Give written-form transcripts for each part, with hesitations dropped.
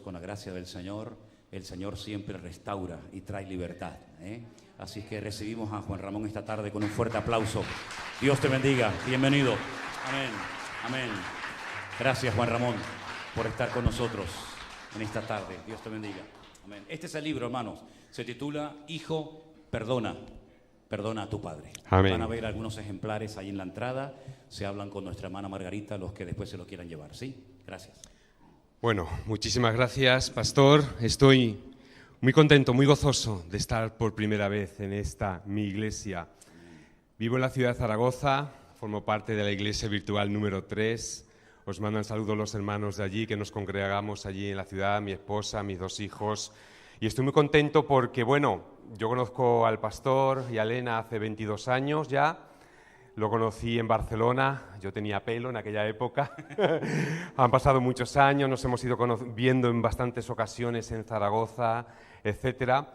con la gracia del Señor, el Señor siempre restaura y trae libertad, ¿eh? Así que recibimos a Juan Ramón esta tarde con un fuerte aplauso. Dios te bendiga, bienvenido. Amén, amén. Gracias, Juan Ramón, por estar con nosotros en esta tarde. Dios te bendiga. Amén. Este es el libro, hermanos. Se titula Hijo, perdona a tu padre. Amén. Van a ver algunos ejemplares ahí en la entrada. Se hablan con nuestra hermana Margarita, los que después se lo quieran llevar. ¿Sí? Gracias. Bueno, muchísimas gracias, pastor. Estoy muy contento, muy gozoso de estar por primera vez en esta, mi iglesia. Vivo en la ciudad de Zaragoza, formo parte de la iglesia virtual número 3. Os mandan saludos los hermanos de allí, que nos congregamos allí en la ciudad, mi esposa, mis 2 hijos. Y estoy muy contento porque, bueno, yo conozco al pastor y a Elena hace 22 años ya. Lo conocí en Barcelona, yo tenía pelo en aquella época. Han pasado muchos años, nos hemos ido viendo en bastantes ocasiones en Zaragoza, etcétera.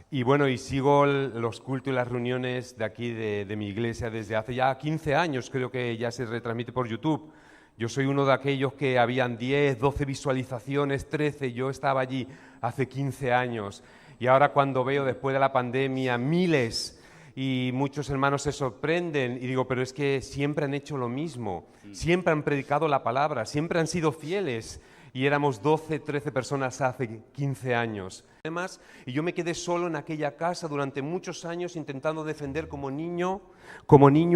Y bueno, y sigo los cultos y las reuniones de aquí de mi iglesia desde hace ya 15 años, creo que ya se retransmite por YouTube. Yo soy uno de aquellos que habían 10, 12 visualizaciones, 13, yo estaba allí hace 15 años. Y ahora cuando veo después de la pandemia miles, y muchos hermanos se sorprenden, y digo, pero es que siempre han hecho lo mismo, siempre han predicado la palabra, siempre han sido fieles, y éramos 12, 13 personas hace 15 años. Además, y yo me quedé solo en aquella casa durante muchos años intentando defender como niño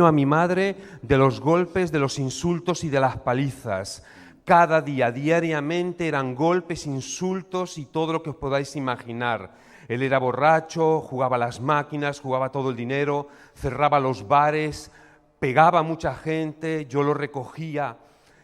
a mi madre de los golpes, de los insultos y de las palizas. Cada día, diariamente, eran golpes, insultos y todo lo que os podáis imaginar. Él era borracho, jugaba a las máquinas, jugaba todo el dinero, cerraba los bares, pegaba a mucha gente, yo lo recogía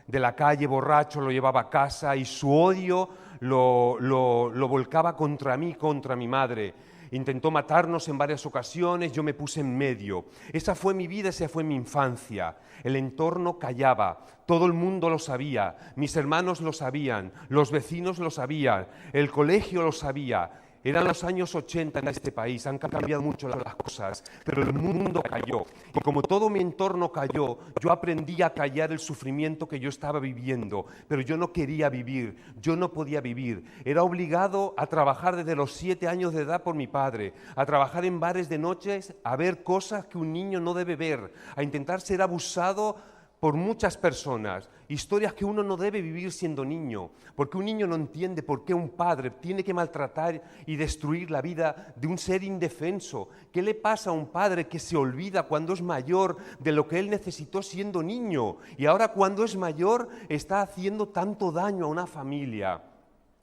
de la calle borracho, lo llevaba a casa y su odio lo volcaba contra mí, contra mi madre. Intentó matarnos en varias ocasiones, yo me puse en medio. Esa fue mi vida, esa fue mi infancia. El entorno callaba, todo el mundo lo sabía, mis hermanos lo sabían, los vecinos lo sabían, el colegio lo sabía. Eran los años 80 en este país, han cambiado mucho las cosas, pero el mundo cayó. Y como todo mi entorno cayó, yo aprendí a callar el sufrimiento que yo estaba viviendo, pero yo no quería vivir, yo no podía vivir. Era obligado a trabajar desde los 7 años de edad por mi padre, a trabajar en bares de noches, a ver cosas que un niño no debe ver, a intentar ser abusado por muchas personas, historias que uno no debe vivir siendo niño, porque un niño no entiende por qué un padre tiene que maltratar y destruir la vida de un ser indefenso. ¿Qué le pasa a un padre que se olvida cuando es mayor de lo que él necesitó siendo niño? Y ahora cuando es mayor está haciendo tanto daño a una familia.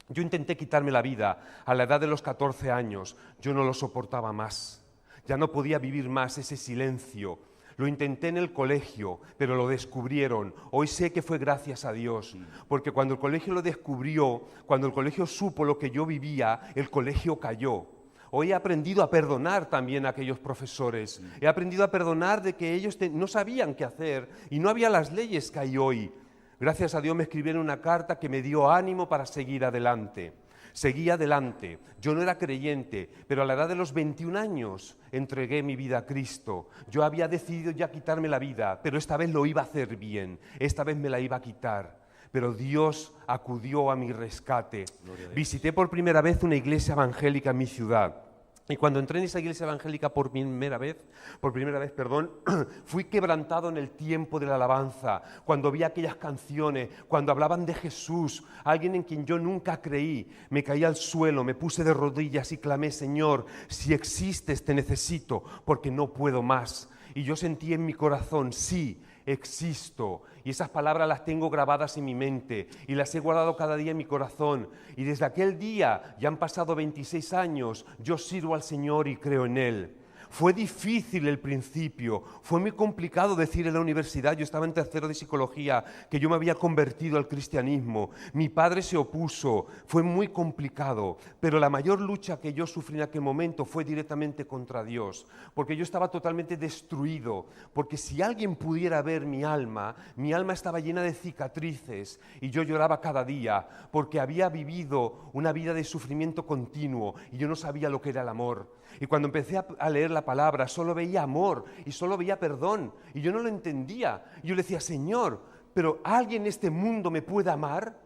Yo intenté quitarme la vida a la edad de los 14 años, yo no lo soportaba más, ya no podía vivir más ese silencio. Lo intenté en el colegio, pero lo descubrieron. Hoy sé que fue gracias a Dios, porque cuando el colegio lo descubrió, cuando el colegio supo lo que yo vivía, el colegio cayó. Hoy he aprendido a perdonar también a aquellos profesores. He aprendido a perdonar de que ellos no sabían qué hacer y no había las leyes que hay hoy. Gracias a Dios me escribieron una carta que me dio ánimo para seguir adelante. Seguí adelante, yo no era creyente, pero a la edad de los 21 años entregué mi vida a Cristo. Yo había decidido ya quitarme la vida, pero esta vez lo iba a hacer bien, esta vez me la iba a quitar. Pero Dios acudió a mi rescate. Visité por primera vez una iglesia evangélica en mi ciudad. Y cuando entré en esa iglesia evangélica por primera vez, fui quebrantado en el tiempo de la alabanza, cuando vi aquellas canciones, cuando hablaban de Jesús, alguien en quien yo nunca creí. Me caí al suelo, me puse de rodillas y clamé, Señor, si existes te necesito, porque no puedo más. Y yo sentí en mi corazón, sí, existo, y esas palabras las tengo grabadas en mi mente y las he guardado cada día en mi corazón, y desde aquel día, ya han pasado 26 años, yo sirvo al Señor y creo en Él. Fue difícil el principio, fue muy complicado decir en la universidad, yo estaba en tercero de psicología, que yo me había convertido al cristianismo. Mi padre se opuso, fue muy complicado, pero la mayor lucha que yo sufrí en aquel momento fue directamente contra Dios, porque yo estaba totalmente destruido, porque si alguien pudiera ver mi alma estaba llena de cicatrices y yo lloraba cada día, porque había vivido una vida de sufrimiento continuo y yo no sabía lo que era el amor. Y cuando empecé a leer la palabra, solo veía amor y solo veía perdón. Y yo no lo entendía. Y yo le decía, Señor, ¿pero alguien en este mundo me puede amar?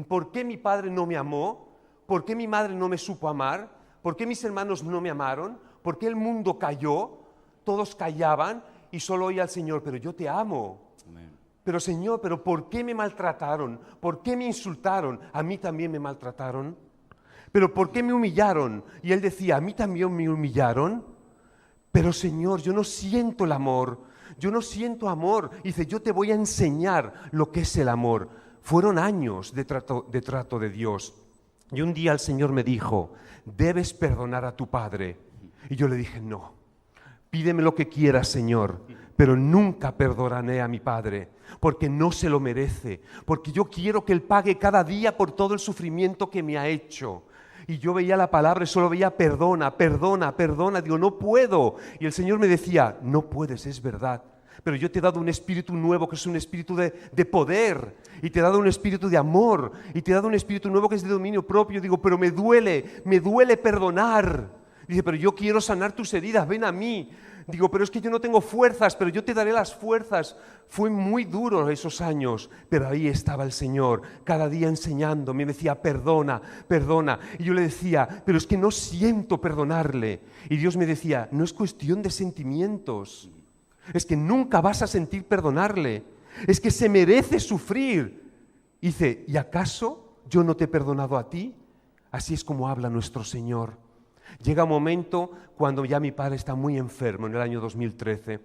¿Por qué mi padre no me amó? ¿Por qué mi madre no me supo amar? ¿Por qué mis hermanos no me amaron? ¿Por qué el mundo cayó? Todos callaban y solo oía al Señor, pero yo te amo. Amén. Pero Señor, ¿pero por qué me maltrataron? ¿Por qué me insultaron? A mí también me maltrataron. ¿Pero por qué me humillaron? Y él decía, a mí también me humillaron. Pero Señor, yo no siento el amor. Yo no siento amor. Y dice, yo te voy a enseñar lo que es el amor. Fueron años de trato de Dios. Y un día el Señor me dijo, debes perdonar a tu padre. Y yo le dije, no, pídeme lo que quieras, Señor, pero nunca perdonaré a mi padre, porque no se lo merece, porque yo quiero que él pague cada día por todo el sufrimiento que me ha hecho. Y yo veía la palabra y solo veía perdona, perdona, perdona. Digo, no puedo. Y el Señor me decía, no puedes, es verdad. Pero yo te he dado un espíritu nuevo que es un espíritu de poder. Y te he dado un espíritu de amor. Y te he dado un espíritu nuevo que es de dominio propio. Digo, pero me duele perdonar. Dice, pero yo quiero sanar tus heridas, ven a mí. Digo, pero es que yo no tengo fuerzas, pero yo te daré las fuerzas. Fue muy duro esos años, pero ahí estaba el Señor, cada día enseñándome, me decía, perdona, perdona. Y yo le decía, pero es que no siento perdonarle. Y Dios me decía, no es cuestión de sentimientos, es que nunca vas a sentir perdonarle, es que se merece sufrir. Y dice, ¿y acaso yo no te he perdonado a ti? Así es como habla nuestro Señor. Llega un momento cuando ya mi padre está muy enfermo, en el año 2013.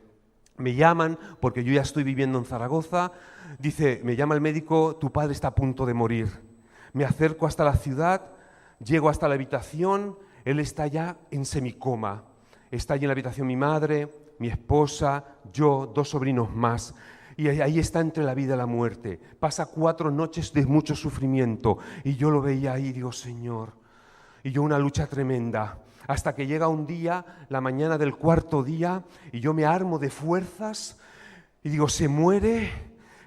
Me llaman, porque yo ya estoy viviendo en Zaragoza, dice, me llama el médico, tu padre está a punto de morir. Me acerco hasta la ciudad, llego hasta la habitación, él está ya en semicoma. Está allí en la habitación mi madre, mi esposa, yo, 2 sobrinos más. Y ahí está entre la vida y la muerte. Pasa 4 noches de mucho sufrimiento. Y yo lo veía ahí y digo, Señor. Y yo una lucha tremenda. Hasta que llega un día, la mañana del 4.º día, y yo me armo de fuerzas y digo, se muere,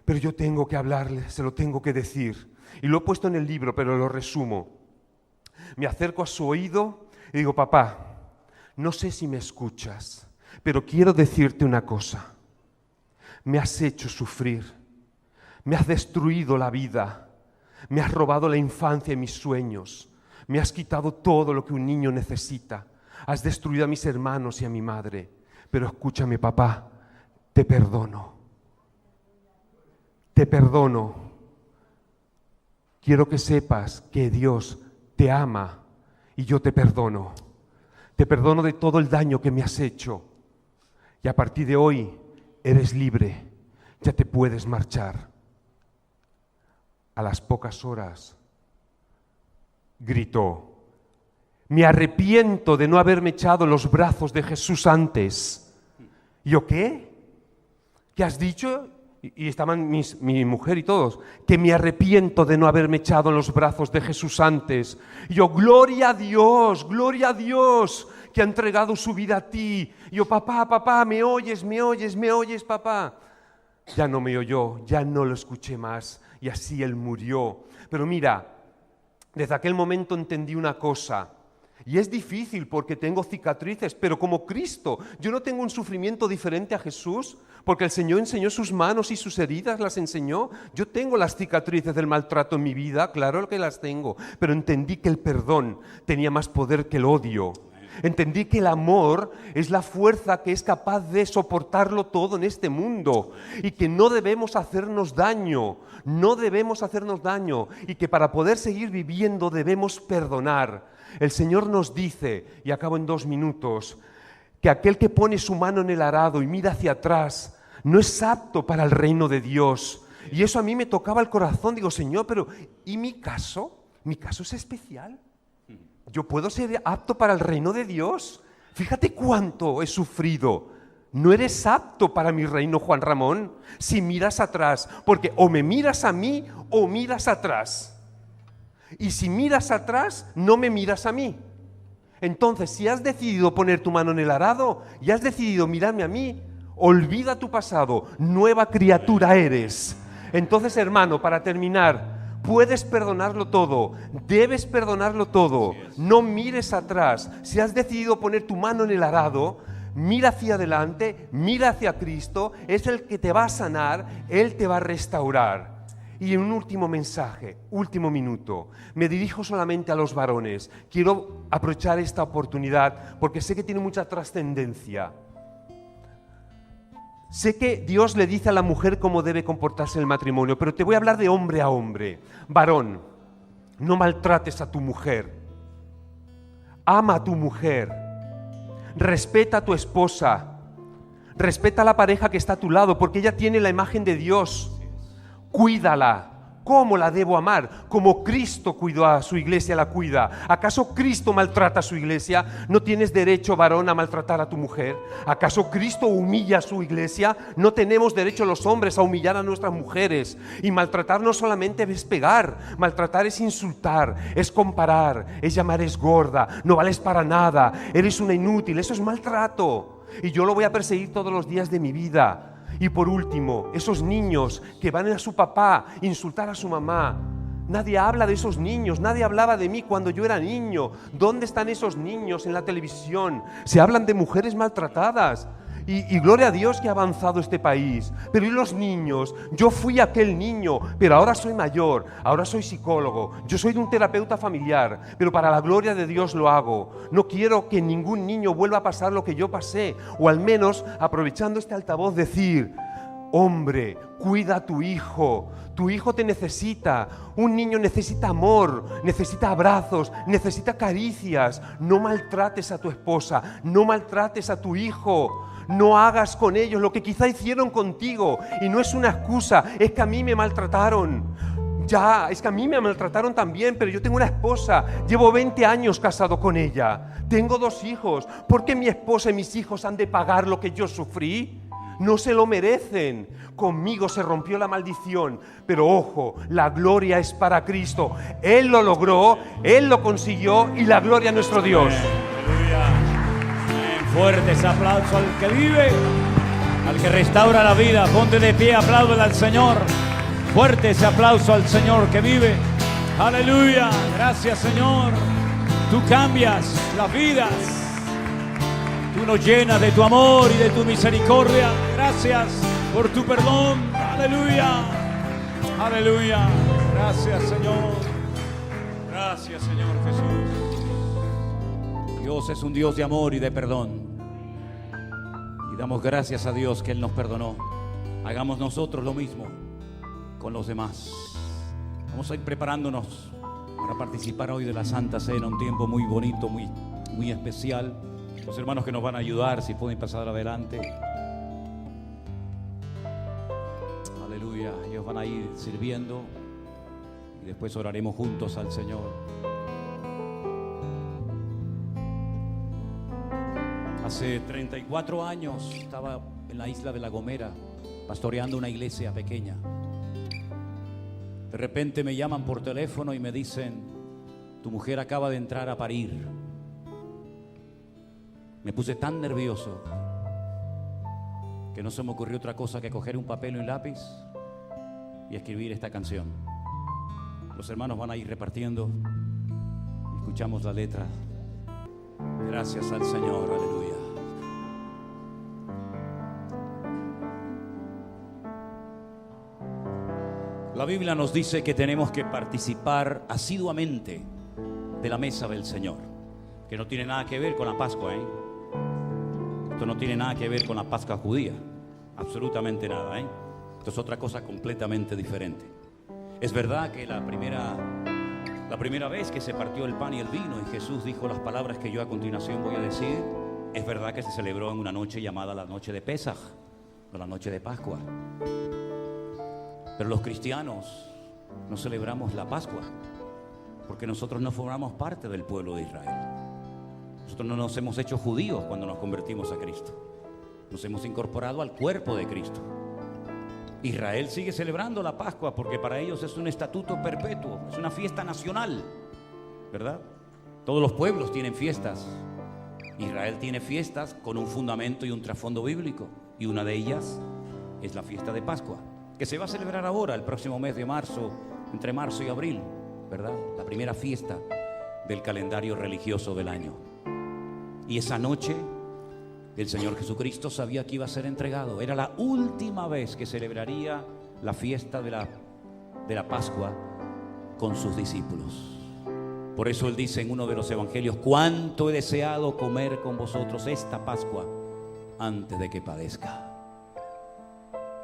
pero yo tengo que hablarle, se lo tengo que decir. Y lo he puesto en el libro, pero lo resumo. Me acerco a su oído y digo, papá, no sé si me escuchas, pero quiero decirte una cosa. Me has hecho sufrir, me has destruido la vida, me has robado la infancia y mis sueños, me has quitado todo lo que un niño necesita, has destruido a mis hermanos y a mi madre, pero escúchame, papá, te perdono, te perdono. Quiero que sepas que Dios te ama y yo te perdono de todo el daño que me has hecho y a partir de hoy eres libre, ya te puedes marchar. A las pocas horas gritó, me arrepiento de no haberme echado en los brazos de Jesús antes. ¿Yo qué? ¿Qué has dicho? Y estaban mi mujer y todos, que me arrepiento de no haberme echado en los brazos de Jesús antes. Y yo, gloria a Dios, que ha entregado su vida a ti. Y yo, papá, ¿me oyes, papá? Ya no me oyó, ya no lo escuché más. Y así él murió. Pero mira, desde aquel momento entendí una cosa. Y es difícil porque tengo cicatrices, pero como Cristo, yo no tengo un sufrimiento diferente a Jesús, porque el Señor enseñó sus manos y sus heridas, las enseñó. Yo tengo las cicatrices del maltrato en mi vida, claro que las tengo, pero entendí que el perdón tenía más poder que el odio. Entendí que el amor es la fuerza que es capaz de soportarlo todo en este mundo y que no debemos hacernos daño, y que para poder seguir viviendo debemos perdonar. El Señor nos dice, y acabo en 2 minutos, que aquel que pone su mano en el arado y mira hacia atrás no es apto para el reino de Dios. Y eso a mí me tocaba el corazón. Digo, Señor, pero ¿y mi caso? ¿Mi caso es especial? ¿Yo puedo ser apto para el reino de Dios? Fíjate cuánto he sufrido. No eres apto para mi reino, Juan Ramón, si miras atrás, porque o me miras a mí o miras atrás. Y si miras atrás, no me miras a mí. Entonces, si has decidido poner tu mano en el arado y has decidido mirarme a mí, olvida tu pasado, nueva criatura eres. Entonces, hermano, para terminar, puedes perdonarlo todo, debes perdonarlo todo. No mires atrás. Si has decidido poner tu mano en el arado, mira hacia adelante, mira hacia Cristo, es el que te va a sanar, Él te va a restaurar. Y en un último mensaje, último minuto, me dirijo solamente a los varones. Quiero aprovechar esta oportunidad porque sé que tiene mucha trascendencia. Sé que Dios le dice a la mujer cómo debe comportarse en el matrimonio, pero te voy a hablar de hombre a hombre. Varón, no maltrates a tu mujer. Ama a tu mujer. Respeta a tu esposa. Respeta a la pareja que está a tu lado, porque ella tiene la imagen de Dios. Cuídala. ¿Cómo la debo amar? Como Cristo cuidó a su iglesia, la cuida. ¿Acaso Cristo maltrata a su iglesia? ¿No tienes derecho, varón, a maltratar a tu mujer? ¿Acaso Cristo humilla a su iglesia? ¿No tenemos derecho los hombres a humillar a nuestras mujeres? Y maltratar no solamente es pegar, maltratar es insultar, es comparar, es llamar es gorda, no vales para nada, eres una inútil, eso es maltrato. Y yo lo voy a perseguir todos los días de mi vida. Y por último, esos niños que van a su papá insultar a su mamá. Nadie habla de esos niños, nadie hablaba de mí cuando yo era niño. ¿Dónde están esos niños en la televisión? Se hablan de mujeres maltratadas. Y gloria a Dios que ha avanzado este país. Pero ¿y los niños? Yo fui aquel niño, pero ahora soy mayor, ahora soy psicólogo, yo soy un terapeuta familiar, pero para la gloria de Dios lo hago. No quiero que ningún niño vuelva a pasar lo que yo pasé, o al menos, aprovechando este altavoz, decir: hombre, cuida a tu hijo te necesita. Un niño necesita amor, necesita abrazos, necesita caricias. No maltrates a tu esposa, no maltrates a tu hijo. No hagas con ellos lo que quizá hicieron contigo. Y no es una excusa, es que a mí me maltrataron. Ya, es que a mí me maltrataron también, pero yo tengo una esposa, llevo 20 años casado con ella, tengo 2 hijos. ¿Por qué mi esposa y mis hijos han de pagar lo que yo sufrí? No se lo merecen. Conmigo se rompió la maldición, pero ojo, la gloria es para Cristo. Él lo logró, Él lo consiguió y la gloria a nuestro Dios. Aleluya. Fuerte ese aplauso al que vive, al que restaura la vida. Ponte de pie, apláudele al Señor. Fuerte ese aplauso al Señor que vive. Aleluya. Gracias, Señor. Tú cambias las vidas. Tú nos llenas de tu amor y de tu misericordia. Gracias por tu perdón. Aleluya. Aleluya. Gracias, Señor. Gracias, Señor Jesús. Dios es un Dios de amor y de perdón. Y damos gracias a Dios que Él nos perdonó. Hagamos nosotros lo mismo con los demás. Vamos a ir preparándonos para participar hoy de la Santa Cena, un tiempo muy bonito, muy especial. Los hermanos que nos van a ayudar, si pueden pasar adelante. Aleluya. Ellos van a ir sirviendo y después oraremos juntos al Señor. Hace 34 años estaba en la isla de La Gomera pastoreando una iglesia pequeña. De repente me llaman por teléfono y me dicen: tu mujer acaba de entrar a parir. Me puse tan nervioso que no se me ocurrió otra cosa que coger un papel y un lápiz y escribir esta canción. Los hermanos van a ir repartiendo. Escuchamos la letra. Gracias al Señor, aleluya. La Biblia nos dice que tenemos que participar asiduamente de la mesa del Señor, que no tiene nada que ver con la Pascua, Esto no tiene nada que ver con la Pascua judía, absolutamente nada, Esto es otra cosa completamente diferente. Es verdad que la primera vez que se partió el pan y el vino y Jesús dijo las palabras que yo a continuación voy a decir, es verdad que se celebró en una noche llamada la noche de Pesaj, o la noche de Pascua. Pero los cristianos no celebramos la Pascua porque nosotros no formamos parte del pueblo de Israel. Nosotros no nos hemos hecho judíos cuando nos convertimos a Cristo. Nos hemos incorporado al cuerpo de Cristo. Israel sigue celebrando la Pascua porque para ellos es un estatuto perpetuo, es una fiesta nacional, ¿verdad? Todos los pueblos tienen fiestas. Israel tiene fiestas con un fundamento y un trasfondo bíblico, y una de ellas es la fiesta de Pascua, que se va a celebrar ahora, el próximo mes de marzo, entre marzo y abril, ¿verdad? La primera fiesta del calendario religioso del año. Y esa noche el Señor Jesucristo sabía que iba a ser entregado. Era la última vez que celebraría la fiesta de de la Pascua con sus discípulos. Por eso Él dice en uno de los evangelios: cuánto he deseado comer con vosotros esta Pascua antes de que padezca.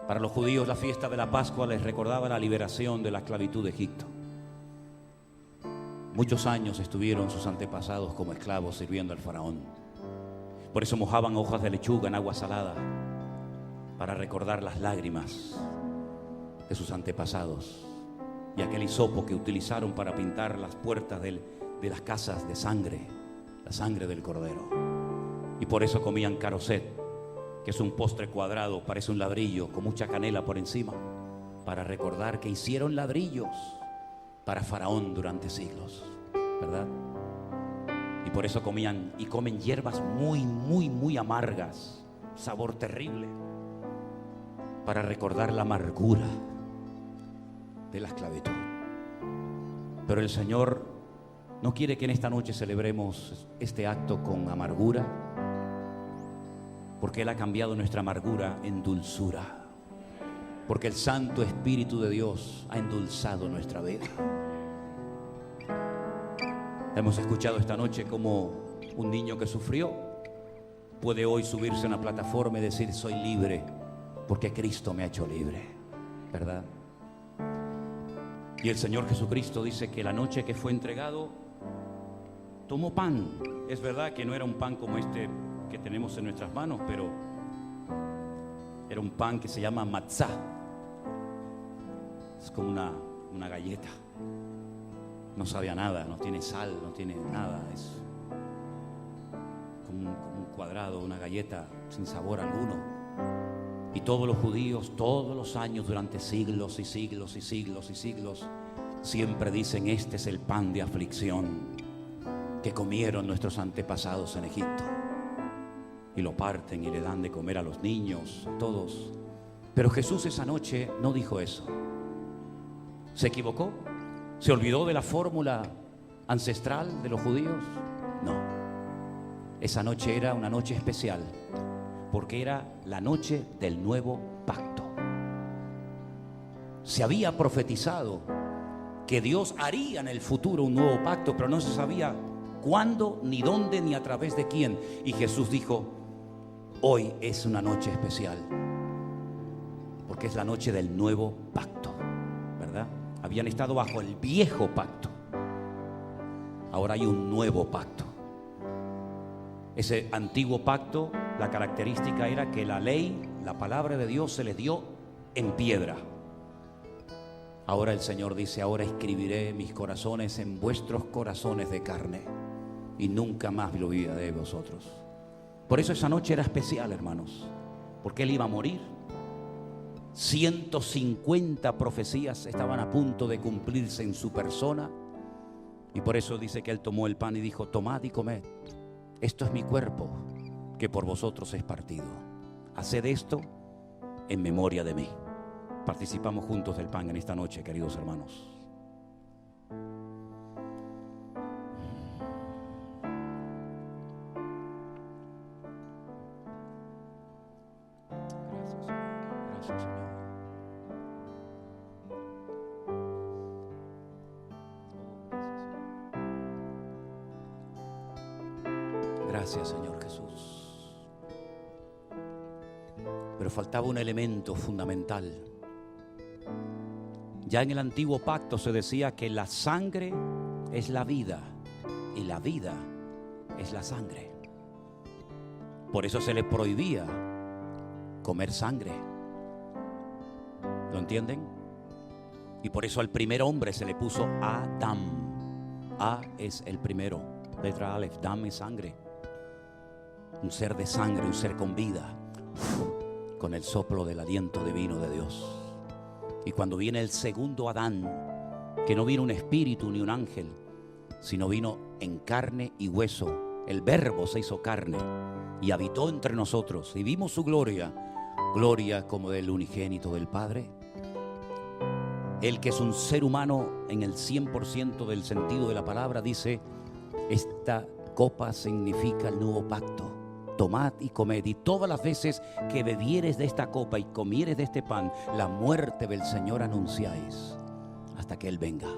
Para los judíos, la fiesta de la Pascua les recordaba la liberación de la esclavitud de Egipto. Muchos años estuvieron sus antepasados como esclavos sirviendo al faraón. Por eso mojaban hojas de lechuga en agua salada, para recordar las lágrimas de sus antepasados y aquel hisopo que utilizaron para pintar las puertas de las casas de sangre, la sangre del cordero. Y por eso comían caroset, que es un postre cuadrado, parece un ladrillo con mucha canela por encima, para recordar que hicieron ladrillos para Faraón durante siglos, ¿verdad? Y por eso comían y comen hierbas muy amargas, sabor terrible, para recordar la amargura de la esclavitud. Pero el Señor no quiere que en esta noche celebremos este acto con amargura, porque Él ha cambiado nuestra amargura en dulzura, porque el Santo Espíritu de Dios ha endulzado nuestra vida. Hemos escuchado esta noche cómo un niño que sufrió puede hoy subirse a una plataforma y decir: soy libre porque Cristo me ha hecho libre, ¿verdad? Y el Señor Jesucristo dice que la noche que fue entregado tomó pan. Es verdad que no era un pan como este que tenemos en nuestras manos, pero era un pan que se llama matzá. Es como una galleta. No sabe a nada, no tiene sal, no tiene nada. Es como un cuadrado, una galleta sin sabor alguno. Y todos los judíos, todos los años, durante siglos y siglos y siglos y siglos, siempre dicen: este es el pan de aflicción que comieron nuestros antepasados en Egipto. Y lo parten y le dan de comer a los niños, a todos. Pero Jesús esa noche no dijo eso. ¿Se equivocó? ¿Se olvidó de la fórmula ancestral de los judíos? No. Esa noche era una noche especial, porque era la noche del nuevo pacto. Se había profetizado que Dios haría en el futuro un nuevo pacto, pero no se sabía cuándo, ni dónde, ni a través de quién. Y Jesús dijo: hoy es una noche especial, porque es la noche del nuevo pacto, ¿verdad? Habían estado bajo el viejo pacto. Ahora hay un nuevo pacto. Ese antiguo pacto, la característica era que la ley, la palabra de Dios, se les dio en piedra. Ahora el Señor dice: ahora escribiré mis corazones en vuestros corazones de carne, y nunca más lo olvidaré de vosotros. Por eso esa noche era especial, hermanos, porque Él iba a morir. 150 profecías estaban a punto de cumplirse en su persona, y por eso dice que Él tomó el pan y dijo: tomad y comed, esto es mi cuerpo que por vosotros es partido. Haced esto en memoria de mí. Participamos juntos del pan en esta noche, queridos hermanos. Gracias, Señor. Gracias, Señor Jesús. Pero faltaba un elemento fundamental. Ya en el antiguo pacto se decía que la sangre es la vida y la vida es la sangre. Por eso se le prohibía comer sangre. ¿Lo entienden? Y por eso al primer hombre se le puso Adam. A es el primero, letra Aleph, Dam es sangre. Un ser de sangre, un ser con vida, con el soplo del aliento divino de Dios. Y cuando viene el segundo Adán, que no vino un espíritu ni un ángel, sino vino en carne y hueso, el Verbo se hizo carne y habitó entre nosotros, y vimos su gloria, gloria como del unigénito del Padre. Él, que es un ser humano en el 100% del sentido de la palabra, dice: esta copa significa el nuevo pacto. Tomad y comed, y todas las veces que bebieres de esta copa y comieres de este pan, la muerte del Señor anunciáis. hasta que Él venga.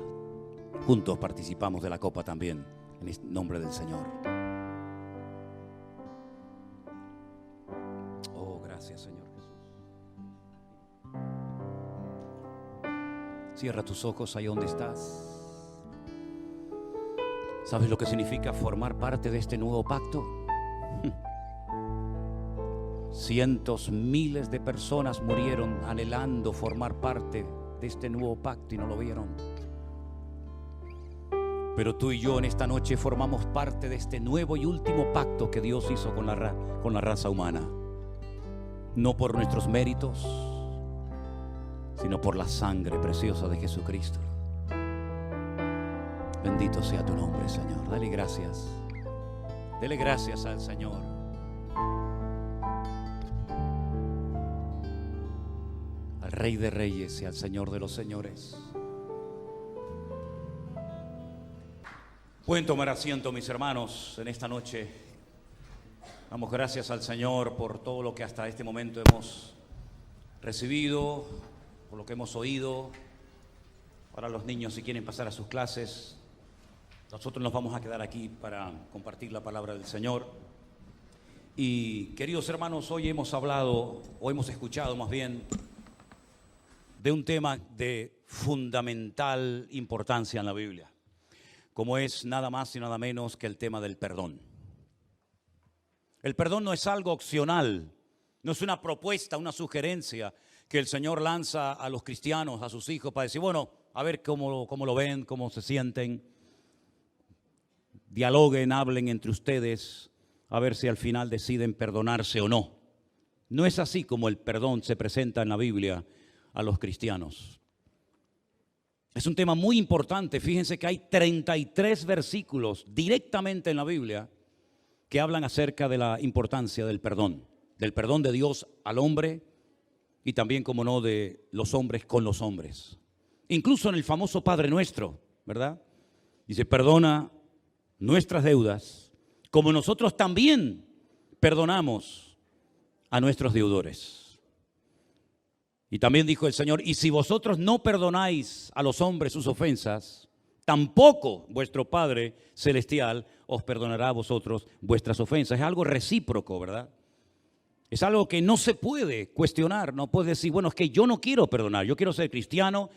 Juntos participamos de la copa también, en el nombre del Señor. Oh, gracias, Señor Jesús. Cierra tus ojos ahí donde estás. ¿Sabes lo que significa formar parte de este nuevo pacto? Cientos, miles de personas murieron anhelando formar parte de este nuevo pacto y no lo vieron. Pero tú y yo en esta noche formamos parte de este nuevo y último pacto que Dios hizo con la raza humana. No por nuestros méritos, sino por la sangre preciosa de Jesucristo. Bendito sea tu nombre, Señor. Dale gracias. Dele gracias al Señor. Al Rey de Reyes y al Señor de los Señores. Pueden tomar asiento, mis hermanos, en esta noche. Damos gracias al Señor por todo lo que hasta este momento hemos recibido, por lo que hemos oído. Para los niños, si quieren pasar a sus clases, nosotros nos vamos a quedar aquí para compartir la palabra del Señor. Y queridos hermanos, hoy hemos hablado, o hemos escuchado más bien, de un tema de fundamental importancia en la Biblia, como es nada más y nada menos que el tema del perdón. El perdón no es algo opcional, no es una propuesta, una sugerencia que el Señor lanza a los cristianos, a sus hijos, para decir, bueno, a ver cómo lo ven, cómo se sienten. Dialoguen, hablen entre ustedes, a ver si al final deciden perdonarse o no. No es así como el perdón se presenta en la Biblia a los cristianos. Es un tema muy importante. Fíjense que hay 33 versículos directamente en la Biblia que hablan acerca de la importancia del perdón de Dios al hombre y también, como no, de los hombres con los hombres. Incluso en el famoso Padre Nuestro, ¿verdad? Dice, perdona nuestras deudas, como nosotros también perdonamos a nuestros deudores. Y también dijo el Señor, y si vosotros no perdonáis a los hombres sus ofensas, tampoco vuestro Padre Celestial os perdonará a vosotros vuestras ofensas. Es algo recíproco, ¿verdad? Es algo que no se puede cuestionar. No puedes decir, bueno, es que yo no quiero perdonar, yo quiero ser cristiano,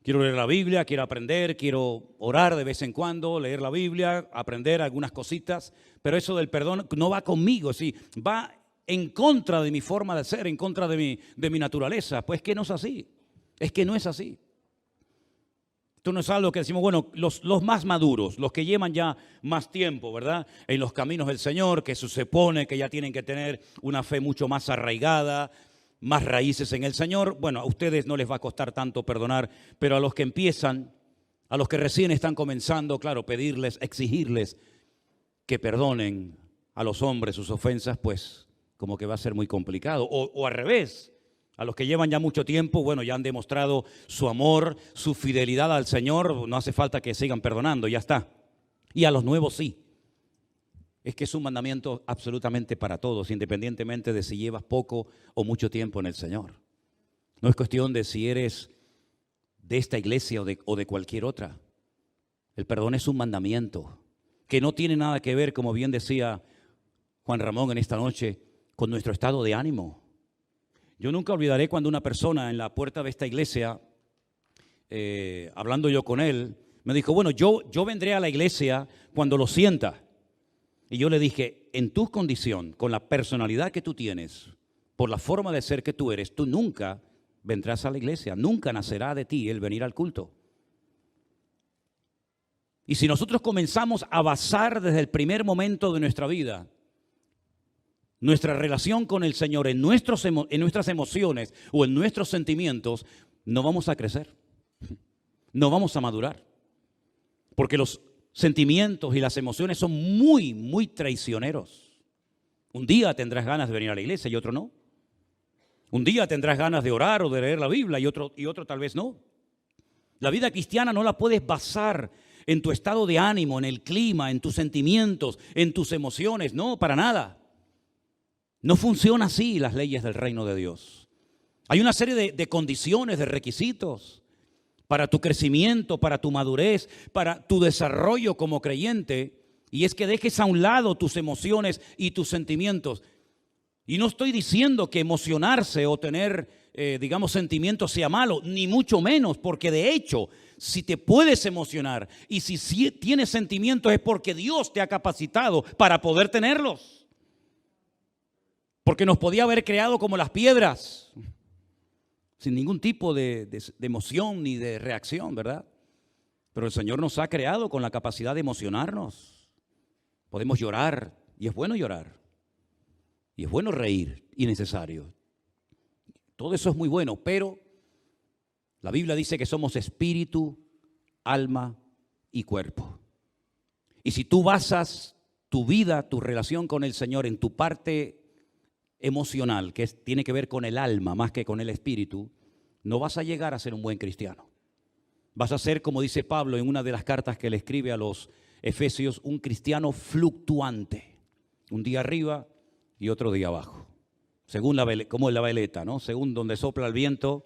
quiero leer la Biblia, quiero aprender, quiero orar de vez en cuando, leer la Biblia, aprender algunas cositas, pero eso del perdón no va conmigo, sí, va en contra de mi forma de ser, en contra de mi naturaleza. Pues que no es así, es que no es así. Esto no es algo que decimos, bueno, los más maduros, los que llevan ya más tiempo, ¿verdad? En los caminos del Señor, que se supone que ya tienen que tener una fe mucho más arraigada, más raíces en el Señor. Bueno, a ustedes no les va a costar tanto perdonar, pero a los que empiezan, a los que recién están comenzando, claro, pedirles, exigirles que perdonen a los hombres sus ofensas, pues como que va a ser muy complicado. O al revés, a los que llevan ya mucho tiempo, bueno, ya han demostrado su amor, su fidelidad al Señor, no hace falta que sigan perdonando, ya está. Y a los nuevos sí. Es que es un mandamiento absolutamente para todos, independientemente de si llevas poco o mucho tiempo en el Señor. No es cuestión de si eres de esta iglesia o de cualquier otra. El perdón es un mandamiento que no tiene nada que ver, como bien decía Juan Ramón en esta noche, con nuestro estado de ánimo. Yo nunca olvidaré cuando una persona en la puerta de esta iglesia, hablando yo con él, me dijo, bueno, yo vendré a la iglesia cuando lo sienta. Y yo le dije, en tu condición, con la personalidad que tú tienes, por la forma de ser que tú eres, tú nunca vendrás a la iglesia, nunca nacerá de ti el venir al culto. Y si nosotros comenzamos a basar desde el primer momento de nuestra vida nuestra relación con el Señor en nuestras emociones o en nuestros sentimientos, no vamos a crecer, no vamos a madurar, porque los sentimientos y las emociones son muy, muy traicioneros. Un día tendrás ganas de venir a la iglesia y otro no. Un día tendrás ganas de orar o de leer la Biblia y otro tal vez no. La vida cristiana no la puedes basar en tu estado de ánimo, en el clima, en tus sentimientos, en tus emociones. No, para nada. No funciona así las leyes del reino de Dios. Hay una serie de condiciones, de requisitos para tu crecimiento, para tu madurez, para tu desarrollo como creyente, y es que dejes a un lado tus emociones y tus sentimientos. Y no estoy diciendo que emocionarse o tener, sentimientos sea malo, ni mucho menos, porque de hecho, si te puedes emocionar y si tienes sentimientos es porque Dios te ha capacitado para poder tenerlos. Porque nos podía haber creado como las piedras, sin ningún tipo de emoción ni de reacción, ¿verdad? Pero el Señor nos ha creado con la capacidad de emocionarnos. Podemos llorar, y es bueno llorar. Y es bueno reír, y necesario. Todo eso es muy bueno, pero la Biblia dice que somos espíritu, alma y cuerpo. Y si tú basas tu vida, tu relación con el Señor en tu parte emocional, que tiene que ver con el alma más que con el espíritu, no vas a llegar a ser un buen cristiano. Vas a ser, como dice Pablo en una de las cartas que le escribe a los Efesios, un cristiano fluctuante. Un día arriba y otro día abajo. Según como la veleta, ¿no? Según donde sopla el viento,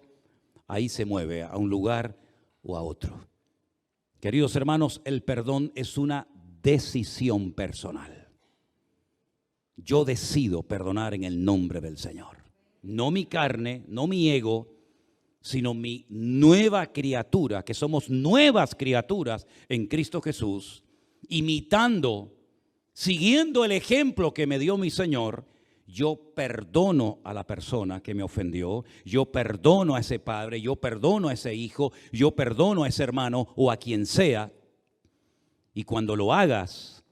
ahí se mueve a un lugar o a otro. Queridos hermanos, el perdón es una decisión personal. Yo decido perdonar en el nombre del Señor. No mi carne, no mi ego, sino mi nueva criatura, que somos nuevas criaturas en Cristo Jesús, imitando, siguiendo el ejemplo que me dio mi Señor. Yo perdono a la persona que me ofendió, yo perdono a ese padre, yo perdono a ese hijo, yo perdono a ese hermano o a quien sea. Y cuando lo hagas,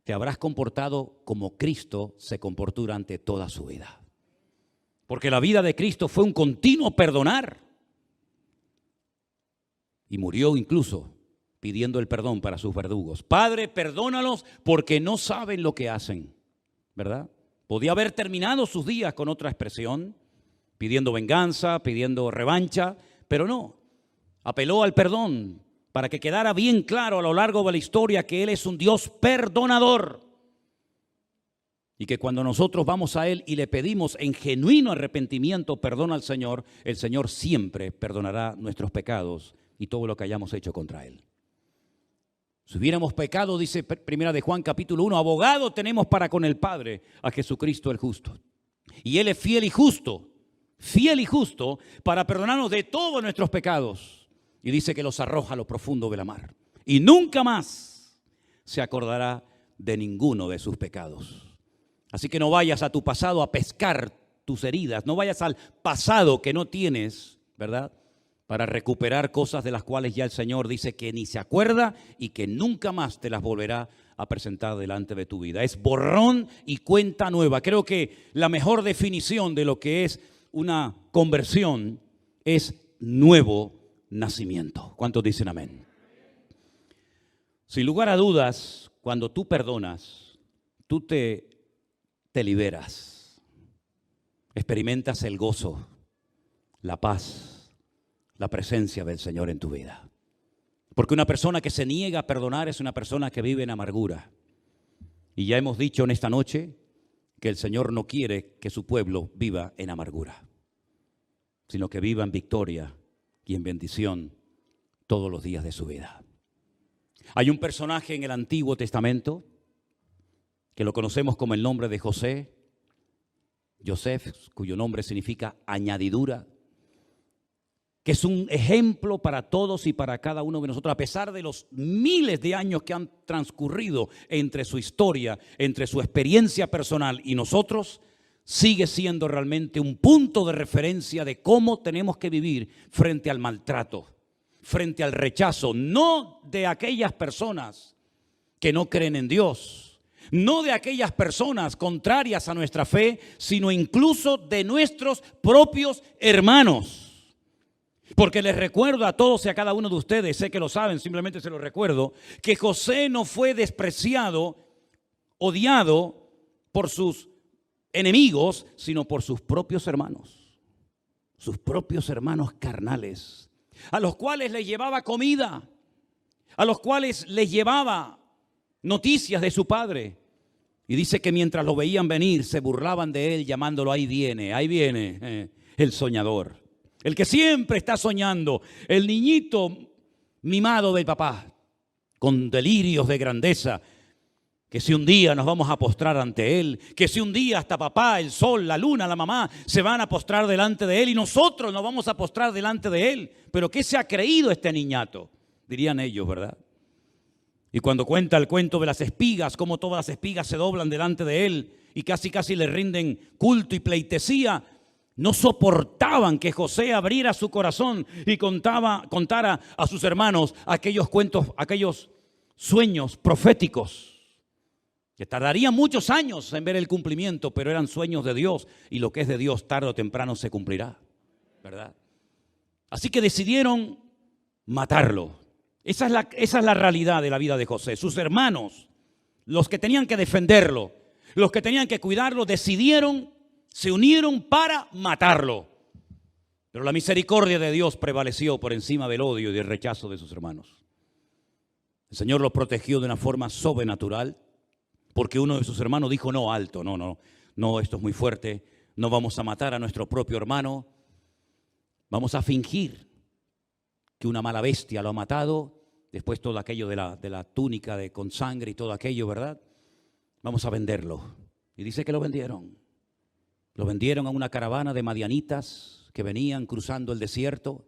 te habrás comportado como Cristo se comportó durante toda su vida. Porque la vida de Cristo fue un continuo perdonar. Y murió incluso pidiendo el perdón para sus verdugos. Padre, perdónalos porque no saben lo que hacen, ¿verdad? Podía haber terminado sus días con otra expresión, pidiendo venganza, pidiendo revancha, pero no. Apeló al perdón para que quedara bien claro a lo largo de la historia que Él es un Dios perdonador. Y que cuando nosotros vamos a Él y le pedimos en genuino arrepentimiento perdón al Señor, el Señor siempre perdonará nuestros pecados y todo lo que hayamos hecho contra Él. Si hubiéramos pecado, dice Primera de Juan capítulo 1, abogado tenemos para con el Padre, a Jesucristo el justo. Y Él es fiel y justo para perdonarnos de todos nuestros pecados. Y dice que los arroja a lo profundo de la mar. Y nunca más se acordará de ninguno de sus pecados. Así que no vayas a tu pasado a pescar tus heridas, no vayas al pasado que no tienes, ¿verdad?, para recuperar cosas de las cuales ya el Señor dice que ni se acuerda y que nunca más te las volverá a presentar delante de tu vida. Es borrón y cuenta nueva. Creo que la mejor definición de lo que es una conversión es nuevo nacimiento. ¿Cuántos dicen amén? Sin lugar a dudas, cuando tú perdonas, tú te liberas. Experimentas el gozo, la paz, la presencia del Señor en tu vida. Porque una persona que se niega a perdonar es una persona que vive en amargura. Y ya hemos dicho en esta noche que el Señor no quiere que su pueblo viva en amargura, sino que viva en victoria y en bendición todos los días de su vida. Hay un personaje en el Antiguo Testamento que lo conocemos como el nombre de José, cuyo nombre significa añadidura, que es un ejemplo para todos y para cada uno de nosotros, a pesar de los miles de años que han transcurrido entre su historia, entre su experiencia personal y nosotros, sigue siendo realmente un punto de referencia de cómo tenemos que vivir frente al maltrato, frente al rechazo, no de aquellas personas que no creen en Dios, no de aquellas personas contrarias a nuestra fe, sino incluso de nuestros propios hermanos. Porque les recuerdo a todos y a cada uno de ustedes, sé que lo saben, simplemente se lo recuerdo, que José no fue despreciado, odiado por sus enemigos, sino por sus propios hermanos carnales, a los cuales les llevaba comida, a los cuales les llevaba noticias de su padre. Y dice que mientras lo veían venir, se burlaban de él, llamándolo ahí viene el soñador. el que siempre está soñando, el niñito mimado del papá, con delirios de grandeza, que si un día nos vamos a postrar ante Él, que si un día hasta papá, el sol, la luna, la mamá se van a postrar delante de Él y nosotros nos vamos a postrar delante de Él. Pero ¿qué se ha creído este niñato? Dirían ellos, ¿verdad? Y cuando cuenta el cuento de las espigas, cómo todas las espigas se doblan delante de Él y casi le rinden culto y pleitesía, no soportaban que José abriera su corazón y contara a sus hermanos aquellos cuentos, aquellos sueños proféticos, que tardarían muchos años en ver el cumplimiento, pero eran sueños de Dios, y lo que es de Dios tarde o temprano se cumplirá, ¿verdad? Así que decidieron matarlo. Esa es la realidad de la vida de José. Sus hermanos, los que tenían que defenderlo, los que tenían que cuidarlo, se unieron para matarlo. Pero la misericordia de Dios prevaleció por encima del odio y del rechazo de sus hermanos. El Señor los protegió de una forma sobrenatural, porque uno de sus hermanos dijo: no, alto, no, esto es muy fuerte, no vamos a matar a nuestro propio hermano, vamos a fingir que una mala bestia lo ha matado, después todo aquello de la túnica con sangre y todo aquello, ¿verdad? Vamos a venderlo. Y dice que lo vendieron a una caravana de madianitas que venían cruzando el desierto,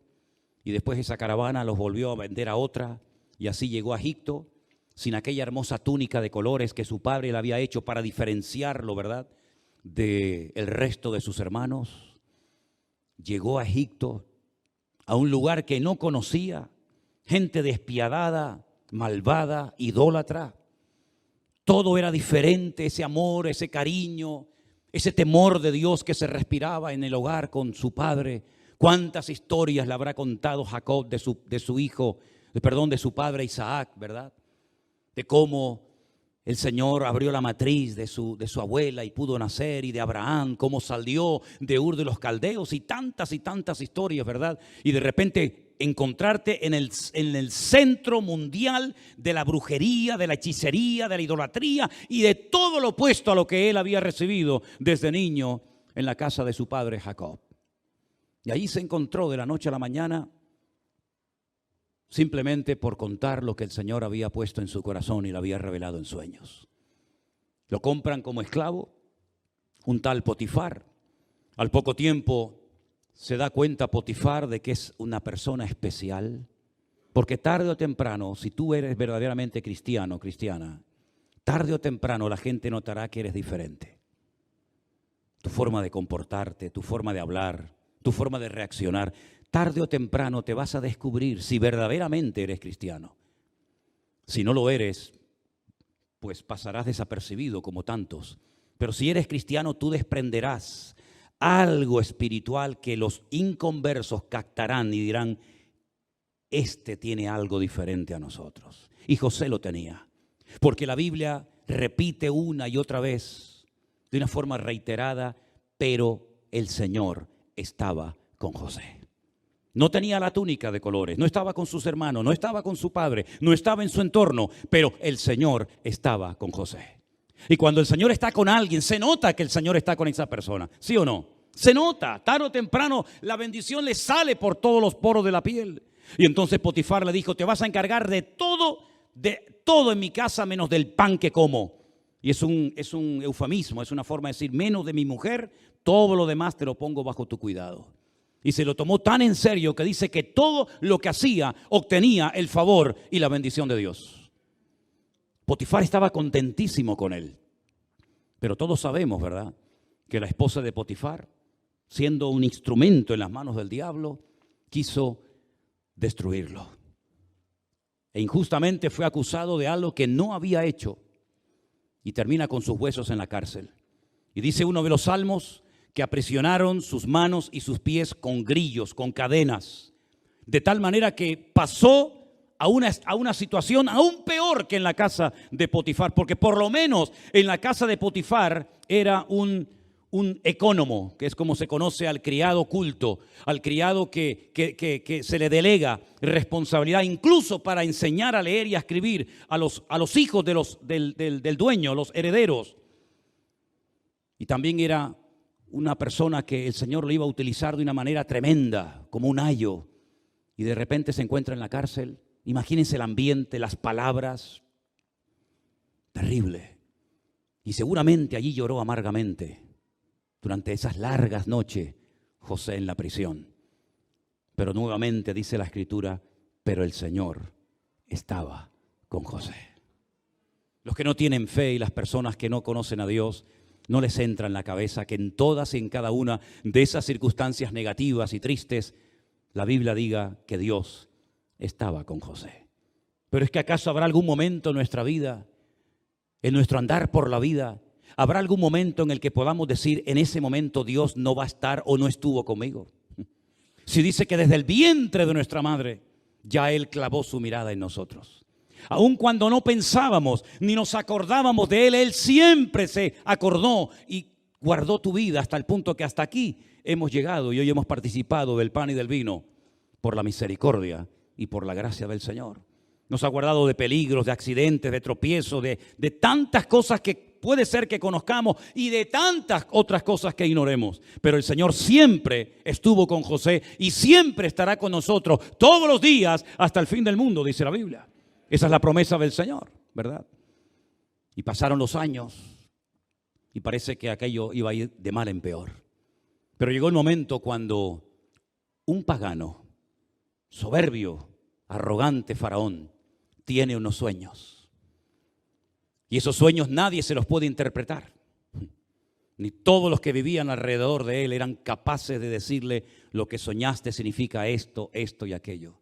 y después esa caravana los volvió a vender a otra, y así llegó a Egipto, sin aquella hermosa túnica de colores que su padre le había hecho para diferenciarlo, ¿verdad?, del resto de sus hermanos. Llegó a Egipto, a un lugar que no conocía, gente despiadada, malvada, idólatra. Todo era diferente, ese amor, ese cariño, ese temor de Dios que se respiraba en el hogar con su padre. ¿Cuántas historias le habrá contado Jacob de su padre Isaac, ¿verdad? De cómo el Señor abrió la matriz de su abuela y pudo nacer, y de Abraham, cómo salió de Ur de los Caldeos, y tantas historias, ¿verdad? Y de repente encontrarte en el centro mundial de la brujería, de la hechicería, de la idolatría y de todo lo opuesto a lo que él había recibido desde niño en la casa de su padre Jacob. Y ahí se encontró de la noche a la mañana, simplemente por contar lo que el Señor había puesto en su corazón y le había revelado en sueños. Lo compran como esclavo, un tal Potifar. Al poco tiempo se da cuenta Potifar de que es una persona especial, porque tarde o temprano, si tú eres verdaderamente cristiano, cristiana, tarde o temprano la gente notará que eres diferente. Tu forma de comportarte, tu forma de hablar, tu forma de reaccionar. Tarde o temprano te vas a descubrir si verdaderamente eres cristiano. Si no lo eres, pues pasarás desapercibido como tantos. Pero si eres cristiano, tú desprenderás algo espiritual que los inconversos captarán y dirán: este tiene algo diferente a nosotros. Y José lo tenía, porque la Biblia repite una y otra vez, de una forma reiterada: pero el Señor estaba con José. No tenía la túnica de colores, no estaba con sus hermanos, no estaba con su padre, no estaba en su entorno, pero el Señor estaba con José. Y cuando el Señor está con alguien, se nota que el Señor está con esa persona, ¿sí o no? Se nota, tarde o temprano la bendición le sale por todos los poros de la piel. Y entonces Potifar le dijo: te vas a encargar de todo en mi casa menos del pan que como. Y es un eufemismo, es una forma de decir: menos de mi mujer, todo lo demás te lo pongo bajo tu cuidado. Y se lo tomó tan en serio que dice que todo lo que hacía obtenía el favor y la bendición de Dios. Potifar estaba contentísimo con él. Pero todos sabemos, ¿verdad?, que la esposa de Potifar, siendo un instrumento en las manos del diablo, quiso destruirlo. E injustamente fue acusado de algo que no había hecho y termina con sus huesos en la cárcel. Y dice uno de los salmos que aprisionaron sus manos y sus pies con grillos, con cadenas, de tal manera que pasó a una situación aún peor que en la casa de Potifar, porque por lo menos en la casa de Potifar era un ecónomo, que es como se conoce al criado culto, al criado que se le delega responsabilidad incluso para enseñar a leer y a escribir a los hijos del dueño, los herederos. Y también era una persona que el Señor le iba a utilizar de una manera tremenda, como un ayo, y de repente se encuentra en la cárcel. Imagínense el ambiente, las palabras, terrible. Y seguramente allí lloró amargamente durante esas largas noches José en la prisión. Pero nuevamente dice la Escritura, pero el Señor estaba con José. Los que no tienen fe y las personas que no conocen a Dios, no les entra en la cabeza que en todas y en cada una de esas circunstancias negativas y tristes, la Biblia diga que Dios estaba con José. Pero es que ¿acaso habrá algún momento en nuestra vida, en nuestro andar por la vida, habrá algún momento en el que podamos decir, en ese momento Dios no va a estar o no estuvo conmigo? Si dice que desde el vientre de nuestra madre ya Él clavó su mirada en nosotros. Aun cuando no pensábamos ni nos acordábamos de Él, Él siempre se acordó y guardó tu vida hasta el punto que hasta aquí hemos llegado y hoy hemos participado del pan y del vino por la misericordia y por la gracia del Señor. Nos ha guardado de peligros, de accidentes, de tropiezos, de tantas cosas que puede ser que conozcamos y de tantas otras cosas que ignoremos. Pero el Señor siempre estuvo con José y siempre estará con nosotros todos los días hasta el fin del mundo, dice la Biblia. Esa es la promesa del Señor, ¿verdad? Y pasaron los años y parece que aquello iba a ir de mal en peor. Pero llegó el momento cuando un pagano, soberbio, arrogante faraón, tiene unos sueños. Y esos sueños nadie se los puede interpretar. Ni todos los que vivían alrededor de él eran capaces de decirle lo que soñaste significa esto, esto y aquello.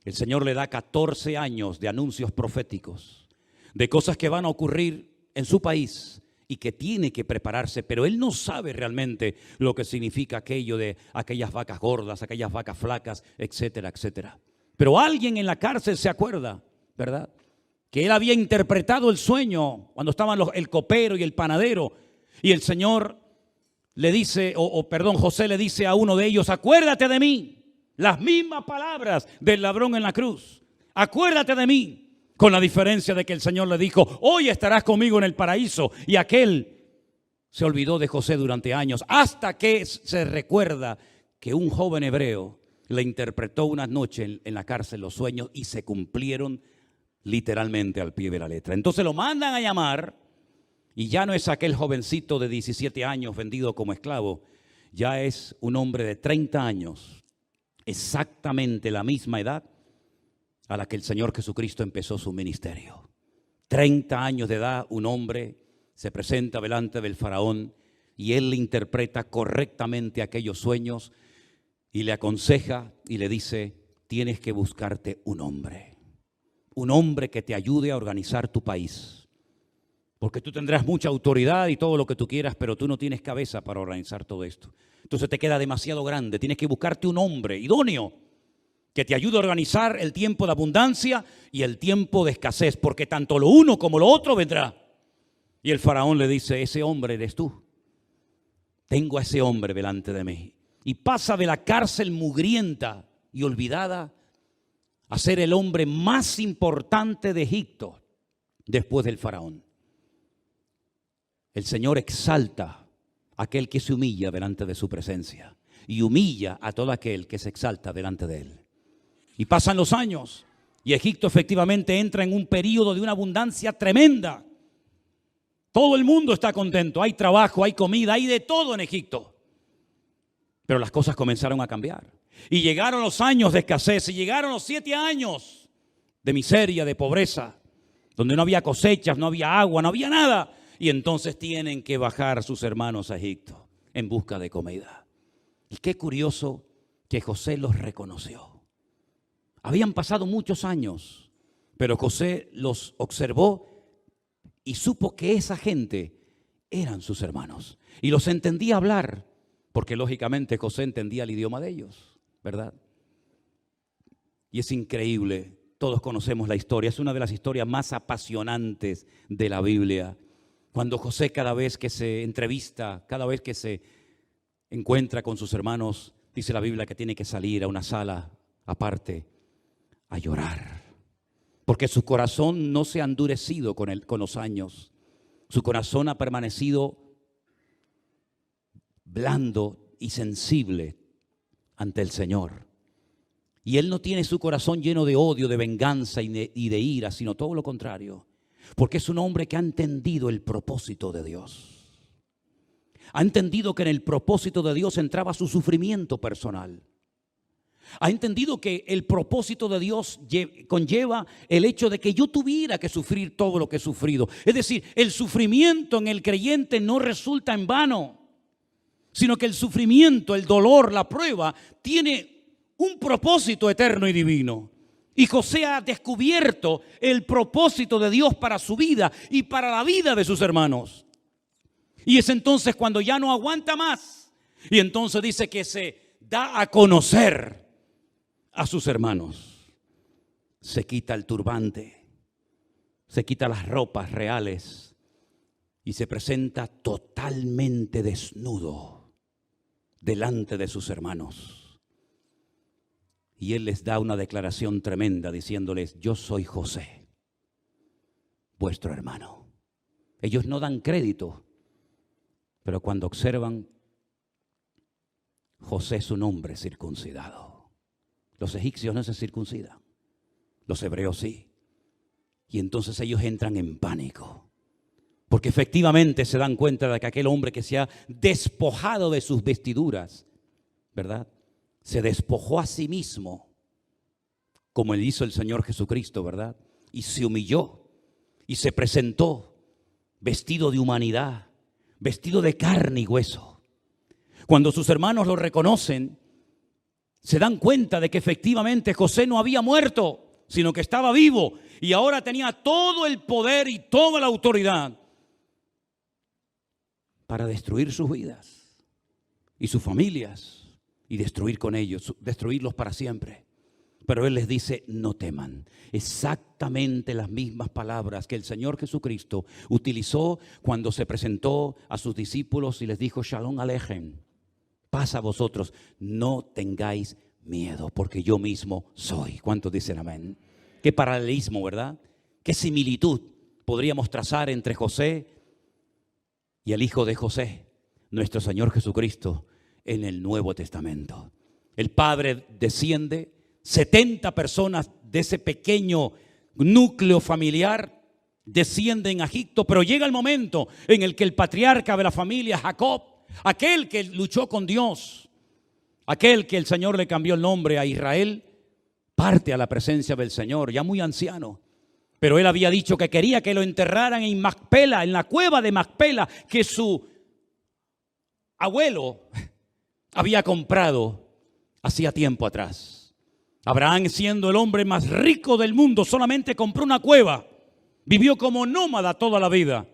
El Señor le da 14 años de anuncios proféticos, de cosas que van a ocurrir en su país y que tiene que prepararse, pero él no sabe realmente lo que significa aquello de aquellas vacas gordas, aquellas vacas flacas, etcétera, etcétera. Pero alguien en la cárcel se acuerda, ¿verdad?, que él había interpretado el sueño cuando estaban el copero y el panadero. Y el Señor le dice, José le dice a uno de ellos, acuérdate de mí. Las mismas palabras del ladrón en la cruz. Acuérdate de mí. Con la diferencia de que el Señor le dijo, hoy estarás conmigo en el paraíso. Y aquel se olvidó de José durante años, hasta que se recuerda que un joven hebreo le interpretó una noche en la cárcel los sueños y se cumplieron literalmente al pie de la letra. Entonces lo mandan a llamar y ya no es aquel jovencito de 17 años vendido como esclavo, ya es un hombre de 30 años, exactamente la misma edad a la que el Señor Jesucristo empezó su ministerio. 30 años de edad, un hombre se presenta delante del faraón y él le interpreta correctamente aquellos sueños y le aconseja y le dice, tienes que buscarte un hombre que te ayude a organizar tu país. Porque tú tendrás mucha autoridad y todo lo que tú quieras, pero tú no tienes cabeza para organizar todo esto. Entonces te queda demasiado grande. Tienes que buscarte un hombre idóneo que te ayude a organizar el tiempo de abundancia y el tiempo de escasez, porque tanto lo uno como lo otro vendrá. Y el faraón le dice, ese hombre eres tú. Tengo a ese hombre delante de mí. Y pasa de la cárcel mugrienta y olvidada a ser el hombre más importante de Egipto después del faraón. El Señor exalta a aquel que se humilla delante de su presencia y humilla a todo aquel que se exalta delante de él. Y pasan los años y Egipto efectivamente entra en un periodo de una abundancia tremenda. Todo el mundo está contento, hay trabajo, hay comida, hay de todo en Egipto. Pero las cosas comenzaron a cambiar. Y llegaron los años de escasez y llegaron los 7 años de miseria, de pobreza, donde no había cosechas, no había agua, no había nada. Y entonces tienen que bajar sus hermanos a Egipto en busca de comida. Y qué curioso que José los reconoció. Habían pasado muchos años, pero José los observó y supo que esa gente eran sus hermanos. Y los entendía hablar, porque lógicamente José entendía el idioma de ellos, ¿verdad? Y es increíble, todos conocemos la historia, es una de las historias más apasionantes de la Biblia. Cuando José cada vez que se entrevista, cada vez que se encuentra con sus hermanos, dice la Biblia que tiene que salir a una sala aparte a llorar. Porque su corazón no se ha endurecido con los años. Su corazón ha permanecido blando y sensible ante el Señor. Y él no tiene su corazón lleno de odio, de venganza y de ira, sino todo lo contrario. Porque es un hombre que ha entendido el propósito de Dios. Ha entendido que en el propósito de Dios entraba su sufrimiento personal. Ha entendido que el propósito de Dios conlleva el hecho de que yo tuviera que sufrir todo lo que he sufrido. Es decir, el sufrimiento en el creyente no resulta en vano, sino que el sufrimiento, el dolor, la prueba, tiene un propósito eterno y divino. Y José ha descubierto el propósito de Dios para su vida y para la vida de sus hermanos. Y es entonces cuando ya no aguanta más. Y entonces dice que se da a conocer a sus hermanos. Se quita el turbante, se quita las ropas reales y se presenta totalmente desnudo delante de sus hermanos. Y él les da una declaración tremenda diciéndoles: yo soy José, vuestro hermano. Ellos no dan crédito, pero cuando observan, José es un hombre circuncidado. Los egipcios no se circuncidan, los hebreos sí. Y entonces ellos entran en pánico, porque efectivamente se dan cuenta de que aquel hombre que se ha despojado de sus vestiduras, ¿verdad?, se despojó a sí mismo, como le hizo el Señor Jesucristo, ¿verdad? Y se humilló y se presentó vestido de humanidad, vestido de carne y hueso. Cuando sus hermanos lo reconocen, se dan cuenta de que efectivamente José no había muerto, sino que estaba vivo y ahora tenía todo el poder y toda la autoridad para destruir sus vidas y sus familias y destruir con ellos, destruirlos para siempre. Pero él les dice: no teman. Exactamente las mismas palabras que el Señor Jesucristo utilizó cuando se presentó a sus discípulos y les dijo: Shalom Aleichem, paz a vosotros, no tengáis miedo, porque yo mismo soy. ¿Cuántos dicen amén? Qué paralelismo, ¿verdad? Qué similitud podríamos trazar entre José y el hijo de José, nuestro Señor Jesucristo, en el Nuevo Testamento. El Padre desciende, 70 personas de ese pequeño núcleo familiar descienden a Egipto, pero llega el momento en el que el patriarca de la familia, Jacob, aquel que luchó con Dios, aquel que el Señor le cambió el nombre a Israel, parte a la presencia del Señor, ya muy anciano. Pero él había dicho que quería que lo enterraran en Macpela, en la cueva de Macpela, que su abuelo había comprado hacía tiempo atrás. Abraham, siendo el hombre más rico del mundo, solamente compró una cueva. Vivió como nómada toda la vida,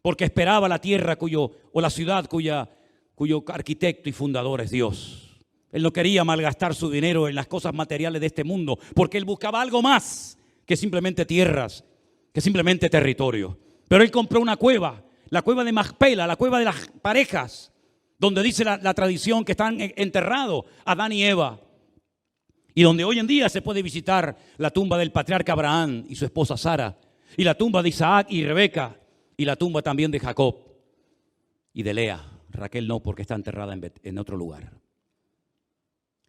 porque esperaba la tierra o la ciudad cuyo arquitecto y fundador es Dios. Él no quería malgastar su dinero en las cosas materiales de este mundo, porque él buscaba algo más que simplemente tierras, que simplemente territorio. Pero él compró una cueva, la cueva de Macpela, la cueva de las parejas, donde dice la tradición que están enterrados Adán y Eva, y donde hoy en día se puede visitar la tumba del patriarca Abraham y su esposa Sara, y la tumba de Isaac y Rebeca, y la tumba también de Jacob y de Lea. Raquel no, porque está enterrada en otro lugar.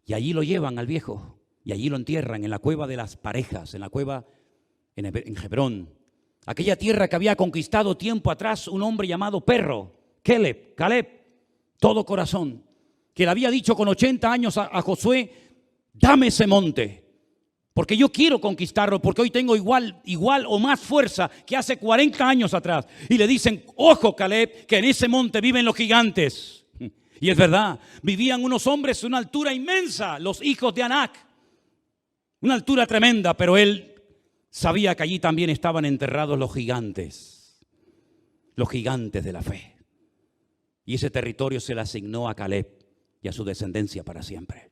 Y allí lo llevan al viejo, y allí lo entierran en la cueva de las parejas, en la cueva en Hebrón. Aquella tierra que había conquistado tiempo atrás un hombre llamado Caleb, todo corazón, que le había dicho con 80 años a Josué: dame ese monte, porque yo quiero conquistarlo, porque hoy tengo igual o más fuerza que hace 40 años atrás. Y le dicen: ojo, Caleb, que en ese monte viven los gigantes. Y es verdad, vivían unos hombres de una altura inmensa, los hijos de Anac, una altura tremenda, pero él sabía que allí también estaban enterrados los gigantes de la fe. Y ese territorio se le asignó a Caleb y a su descendencia para siempre.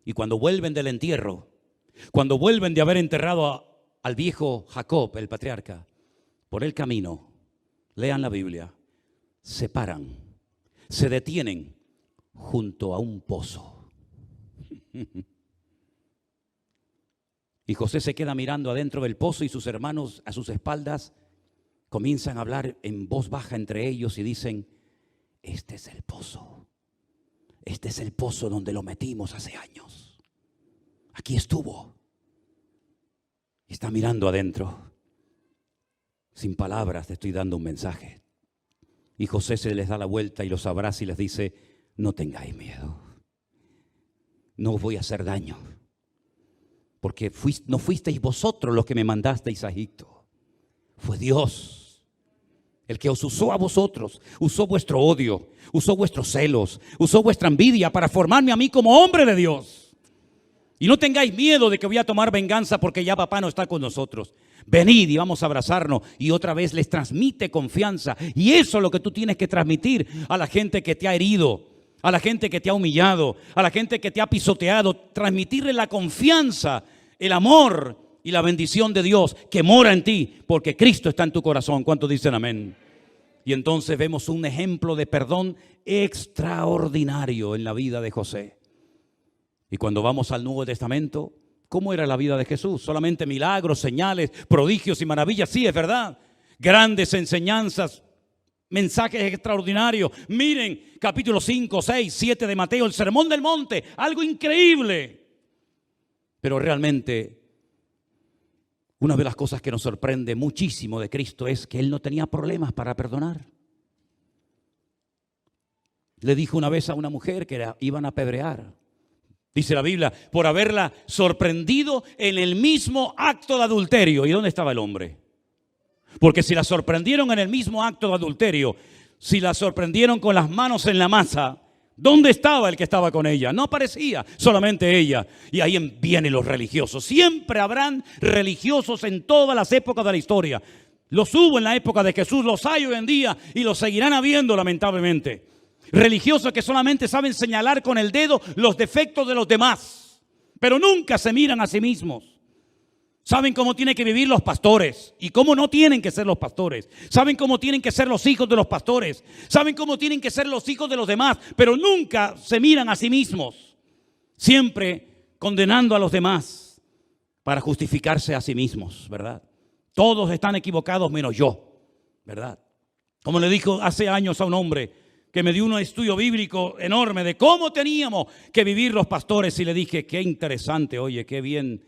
Y cuando vuelven del entierro, cuando vuelven de haber enterrado al viejo Jacob, el patriarca, por el camino, lean la Biblia, se paran, se detienen junto a un pozo. Y José se queda mirando adentro del pozo y sus hermanos a sus espaldas comienzan a hablar en voz baja entre ellos y dicen: este es el pozo. Este es el pozo donde lo metimos hace años. Aquí estuvo. Y está mirando adentro. Sin palabras te estoy dando un mensaje. Y José se les da la vuelta y los abraza y les dice: no tengáis miedo. No os voy a hacer daño. Porque no fuisteis vosotros los que me mandasteis a Egipto. Fue Dios el que os usó a vosotros. Usó vuestro odio, usó vuestros celos, usó vuestra envidia para formarme a mí como hombre de Dios. Y no tengáis miedo de que voy a tomar venganza porque ya papá no está con nosotros. Venid y vamos a abrazarnos. Y otra vez les transmite confianza. Y eso es lo que tú tienes que transmitir a la gente que te ha herido, a la gente que te ha humillado, a la gente que te ha pisoteado. Transmitirle la confianza, el amor y la bendición de Dios que mora en ti, porque Cristo está en tu corazón. ¿Cuántos dicen amén? Y entonces vemos un ejemplo de perdón extraordinario en la vida de José. Y cuando vamos al Nuevo Testamento, ¿cómo era la vida de Jesús? Solamente milagros, señales, prodigios y maravillas. Sí, es verdad. Grandes enseñanzas, mensajes extraordinarios. Miren, capítulo 5, 6, 7 de Mateo, el Sermón del Monte. Algo increíble. Pero realmente, una de las cosas que nos sorprende muchísimo de Cristo es que Él no tenía problemas para perdonar. Le dijo una vez a una mujer que la iban a apedrear. Dice la Biblia, por haberla sorprendido en el mismo acto de adulterio. ¿Y dónde estaba el hombre? Porque si la sorprendieron en el mismo acto de adulterio, si la sorprendieron con las manos en la masa, ¿dónde estaba el que estaba con ella? No aparecía, solamente ella. Y ahí vienen los religiosos. Siempre habrán religiosos en todas las épocas de la historia. Los hubo en la época de Jesús, los hay hoy en día y los seguirán habiendo, lamentablemente. Religiosos que solamente saben señalar con el dedo los defectos de los demás, pero nunca se miran a sí mismos. Saben cómo tienen que vivir los pastores y cómo no tienen que ser los pastores. Saben cómo tienen que ser los hijos de los pastores. Saben cómo tienen que ser los hijos de los demás, pero nunca se miran a sí mismos. Siempre condenando a los demás para justificarse a sí mismos, ¿verdad? Todos están equivocados menos yo, ¿verdad? Como le dijo hace años a un hombre que me dio un estudio bíblico enorme de cómo teníamos que vivir los pastores, y le dije: qué interesante, oye, qué bien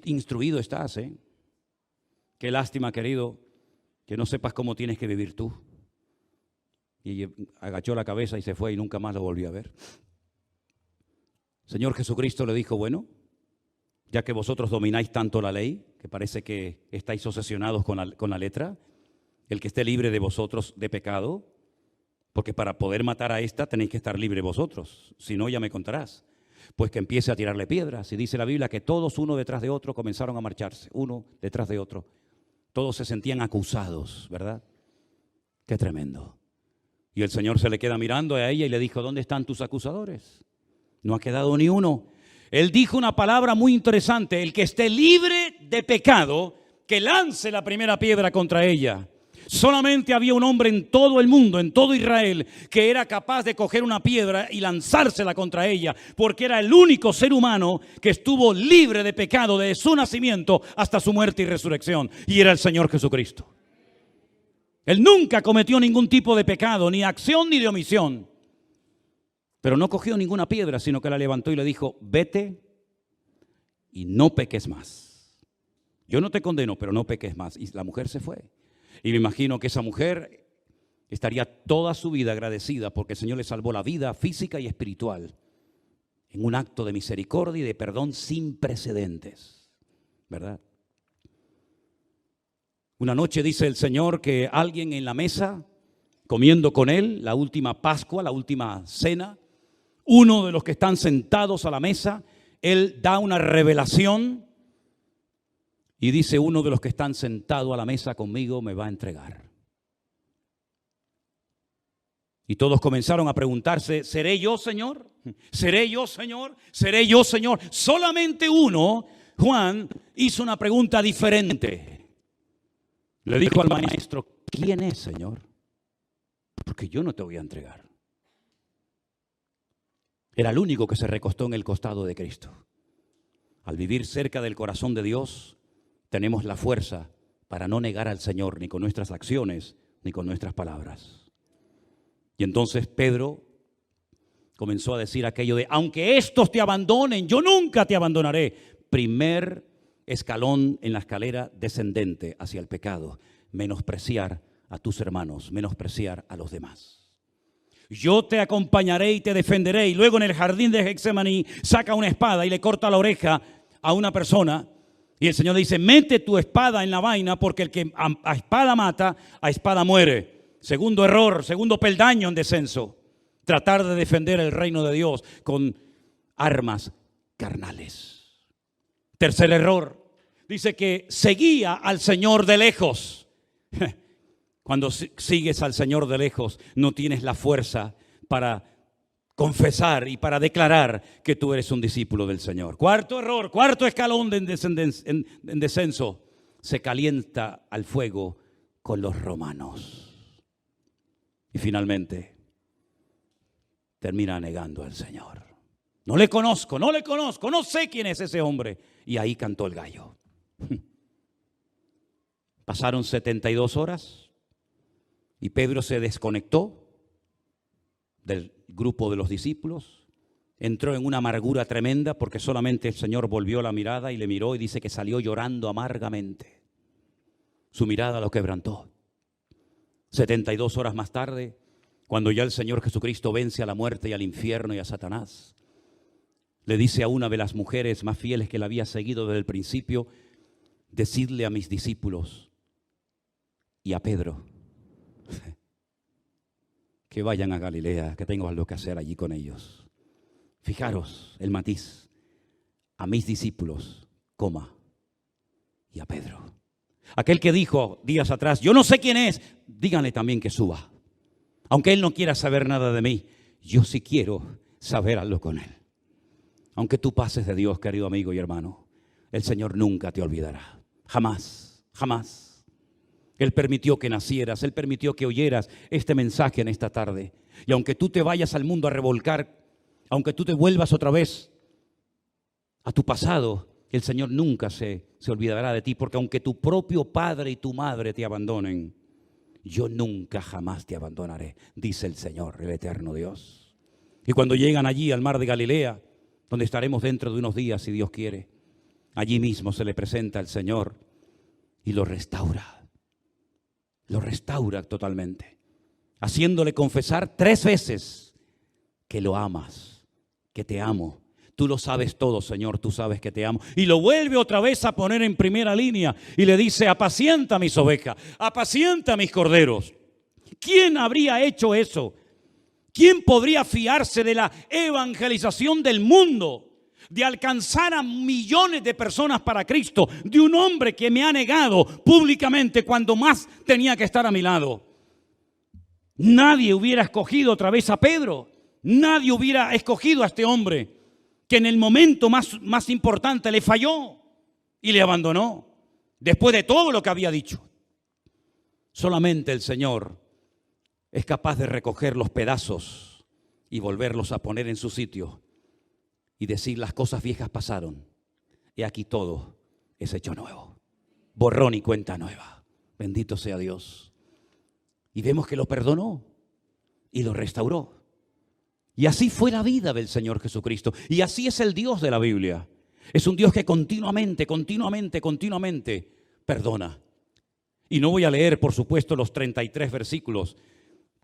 instruido estás, ¿eh? Qué lástima, querido, que no sepas cómo tienes que vivir tú. Y agachó la cabeza y se fue y nunca más lo volvió a ver. Señor Jesucristo le dijo: bueno, ya que vosotros domináis tanto la ley, que parece que estáis obsesionados con la letra, el que esté libre de vosotros de pecado, porque para poder matar a esta tenéis que estar libre vosotros, si no ya me contarás. Pues que empiece a tirarle piedras. Y dice la Biblia que todos uno detrás de otro comenzaron a marcharse, uno detrás de otro. Todos se sentían acusados, ¿verdad? Qué tremendo. Y el Señor se le queda mirando a ella y le dijo: ¿dónde están tus acusadores? No ha quedado ni uno. Él dijo una palabra muy interesante: el que esté libre de pecado, que lance la primera piedra contra ella. Solamente había un hombre en todo el mundo, en todo Israel, que era capaz de coger una piedra y lanzársela contra ella, porque era el único ser humano que estuvo libre de pecado desde su nacimiento hasta su muerte y resurrección, y era el Señor Jesucristo. Él nunca cometió ningún tipo de pecado, ni acción ni de omisión, pero no cogió ninguna piedra, sino que la levantó y le dijo: vete y no peques más. Yo no te condeno, pero no peques más. Y la mujer se fue. Y me imagino que esa mujer estaría toda su vida agradecida porque el Señor le salvó la vida física y espiritual en un acto de misericordia y de perdón sin precedentes, ¿verdad? Una noche dice el Señor que alguien en la mesa, comiendo con él, la última Pascua, la última cena, uno de los que están sentados a la mesa, él da una revelación. Y dice: uno de los que están sentados a la mesa conmigo me va a entregar. Y todos comenzaron a preguntarse: ¿seré yo, Señor? ¿Seré yo, Señor? ¿Seré yo, Señor? Solamente uno, Juan, hizo una pregunta diferente. Le dijo al maestro: ¿quién es, Señor? Porque yo no te voy a entregar. Era el único que se recostó en el costado de Cristo. Al vivir cerca del corazón de Dios, tenemos la fuerza para no negar al Señor ni con nuestras acciones ni con nuestras palabras. Y entonces Pedro comenzó a decir aquello de: aunque estos te abandonen, yo nunca te abandonaré. Primer escalón en la escalera descendente hacia el pecado: menospreciar a tus hermanos, menospreciar a los demás. Yo te acompañaré y te defenderé. Y luego en el jardín de Getsemaní saca una espada y le corta la oreja a una persona. Y el Señor dice: mete tu espada en la vaina, porque el que a espada mata, a espada muere. Segundo error, segundo peldaño en descenso: tratar de defender el reino de Dios con armas carnales. Tercer error, dice que seguía al Señor de lejos. Cuando sigues al Señor de lejos, no tienes la fuerza para confesar y para declarar que tú eres un discípulo del Señor. Cuarto error, cuarto escalón en descenso: se calienta al fuego con los romanos. Y finalmente termina negando al Señor. No le conozco, no sé quién es ese hombre. Y ahí cantó el gallo. Pasaron 72 horas y Pedro se desconectó del grupo de los discípulos. Entró en una amargura tremenda porque solamente el Señor volvió la mirada y le miró, y dice que salió llorando amargamente. Su mirada lo quebrantó. 72 horas más tarde, cuando ya el Señor Jesucristo vence a la muerte y al infierno y a Satanás, le dice a una de las mujeres más fieles que la había seguido desde el principio: decidle a mis discípulos y a Pedro que vayan a Galilea, que tengo algo que hacer allí con ellos. Fijaros el matiz: a mis discípulos, y a Pedro. Aquel que dijo días atrás: yo no sé quién es, díganle también que suba. Aunque él no quiera saber nada de mí, yo sí quiero saber algo con él. Aunque tú pases de Dios, querido amigo y hermano, el Señor nunca te olvidará. Jamás, jamás. Él permitió que nacieras, Él permitió que oyeras este mensaje en esta tarde. Y aunque tú te vayas al mundo a revolcar, aunque tú te vuelvas otra vez a tu pasado, el Señor nunca se olvidará de ti. Porque aunque tu propio padre y tu madre te abandonen, yo nunca jamás te abandonaré, dice el Señor, el eterno Dios. Y cuando llegan allí al mar de Galilea, donde estaremos dentro de unos días, si Dios quiere, allí mismo se le presenta al Señor y lo restaura totalmente, haciéndole confesar 3 veces que lo amas, que te amo. Tú lo sabes todo, Señor, tú sabes que te amo. Y lo vuelve otra vez a poner en primera línea y le dice: apacienta mis ovejas, apacienta mis corderos. ¿Quién habría hecho eso? ¿Quién podría fiarse de la evangelización del mundo, de alcanzar a millones de personas para Cristo, de un hombre que me ha negado públicamente cuando más tenía que estar a mi lado? Nadie hubiera escogido otra vez a Pedro. Nadie hubiera escogido a este hombre que en el momento más importante le falló y le abandonó después de todo lo que había dicho. Solamente el Señor es capaz de recoger los pedazos y volverlos a poner en su sitio y decir: las cosas viejas pasaron, y aquí todo es hecho nuevo. Borrón y cuenta nueva. Bendito sea Dios. Y vemos que lo perdonó y lo restauró. Y así fue la vida del Señor Jesucristo. Y así es el Dios de la Biblia. Es un Dios que continuamente perdona. Y no voy a leer, por supuesto, los 33 versículos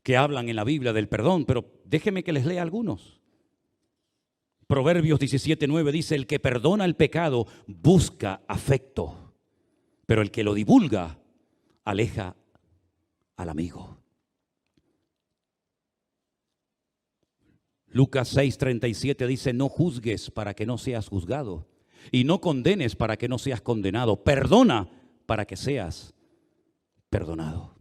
que hablan en la Biblia del perdón, pero déjenme que les lea algunos. Proverbios 17:9 dice: el que perdona el pecado busca afecto, pero el que lo divulga aleja al amigo. Lucas 6:37 dice: no juzgues para que no seas juzgado, y no condenes para que no seas condenado. Perdona para que seas perdonado.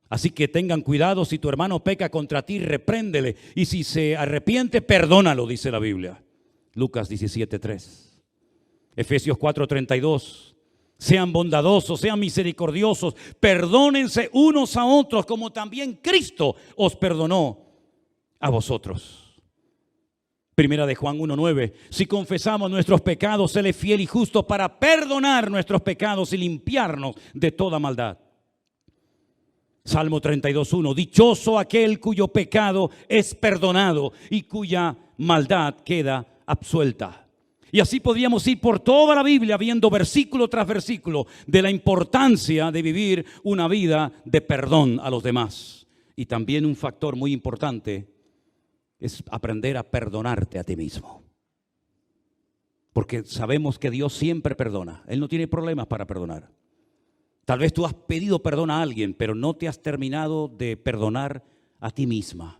Así que tengan cuidado: si tu hermano peca contra ti, repréndele, y si se arrepiente, perdónalo, dice la Biblia. Lucas 17:3. Efesios 4:32. Sean bondadosos, sean misericordiosos, perdónense unos a otros como también Cristo os perdonó a vosotros. Primera de Juan 1:9. Si confesamos nuestros pecados, Él es fiel y justo para perdonar nuestros pecados y limpiarnos de toda maldad. Salmo 32:1, dichoso aquel cuyo pecado es perdonado y cuya maldad queda absuelta. Y así podríamos ir por toda la Biblia viendo versículo tras versículo de la importancia de vivir una vida de perdón a los demás. Y también un factor muy importante es aprender a perdonarte a ti mismo. Porque sabemos que Dios siempre perdona. Él no tiene problemas para perdonar. Tal vez tú has pedido perdón a alguien, pero no te has terminado de perdonar a ti misma.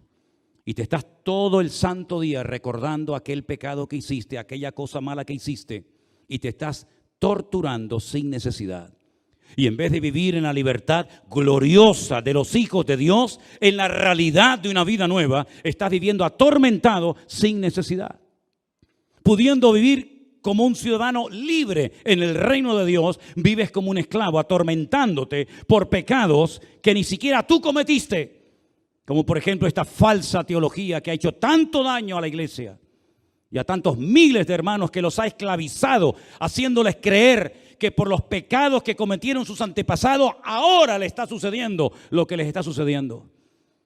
Y te estás todo el santo día recordando aquel pecado que hiciste, aquella cosa mala que hiciste, y te estás torturando sin necesidad. Y en vez de vivir en la libertad gloriosa de los hijos de Dios, en la realidad de una vida nueva, estás viviendo atormentado sin necesidad. Pudiendo vivir como un ciudadano libre en el reino de Dios, vives como un esclavo atormentándote por pecados que ni siquiera tú cometiste. Como por ejemplo esta falsa teología que ha hecho tanto daño a la iglesia y a tantos miles de hermanos, que los ha esclavizado, haciéndoles creer que por los pecados que cometieron sus antepasados ahora le está sucediendo lo que les está sucediendo.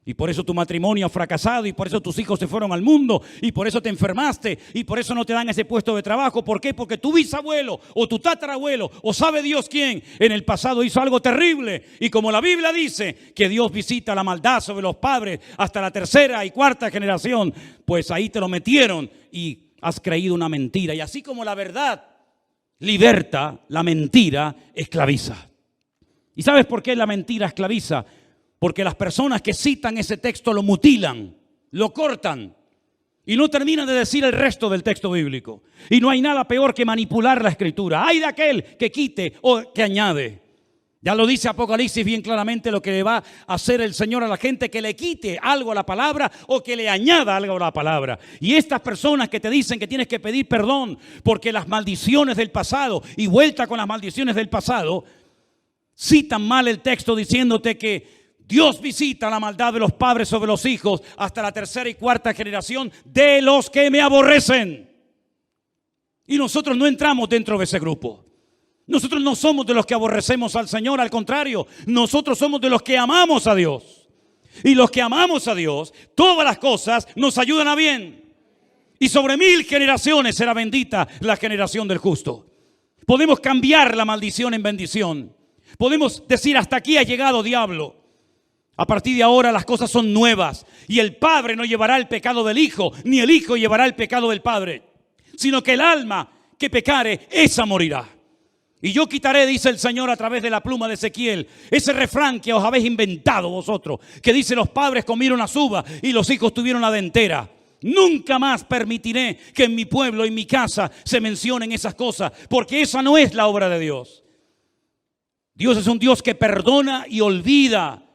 Y por eso tu matrimonio ha fracasado, y por eso tus hijos se fueron al mundo, y por eso te enfermaste, y por eso no te dan ese puesto de trabajo. ¿Por qué? Porque tu bisabuelo o tu tatarabuelo o sabe Dios quién en el pasado hizo algo terrible. Y como la Biblia dice que Dios visita la maldad sobre los padres hasta la tercera y cuarta generación, pues ahí te lo metieron y has creído una mentira. Y así como la verdad liberta, la mentira esclaviza. ¿Y sabes por qué la mentira esclaviza? Porque las personas que citan ese texto lo mutilan, lo cortan y no terminan de decir el resto del texto bíblico. Y no hay nada peor que manipular la escritura. Hay de aquel que quite o que añade. Ya lo dice Apocalipsis bien claramente lo que le va a hacer el Señor a la gente, que le quite algo a la palabra o que le añada algo a la palabra. Y estas personas que te dicen que tienes que pedir perdón porque las maldiciones del pasado y vuelta con las maldiciones del pasado, citan mal el texto diciéndote que Dios visita la maldad de los padres sobre los hijos hasta la tercera y cuarta generación de los que me aborrecen. Y nosotros no entramos dentro de ese grupo. Nosotros no somos de los que aborrecemos al Señor, al contrario, nosotros somos de los que amamos a Dios. Y los que amamos a Dios, todas las cosas nos ayudan a bien. Y sobre 1000 generaciones será bendita la generación del justo. Podemos cambiar la maldición en bendición. Podemos decir: hasta aquí ha llegado, diablo. A partir de ahora las cosas son nuevas, y el Padre no llevará el pecado del Hijo, ni el Hijo llevará el pecado del Padre, sino que el alma que pecare, esa morirá. Y yo quitaré, dice el Señor a través de la pluma de Ezequiel, ese refrán que os habéis inventado vosotros, que dice: los padres comieron las uvas y los hijos tuvieron la dentera. Nunca más permitiré que en mi pueblo, en mi casa, se mencionen esas cosas, porque esa no es la obra de Dios. Dios es un Dios que perdona y olvida.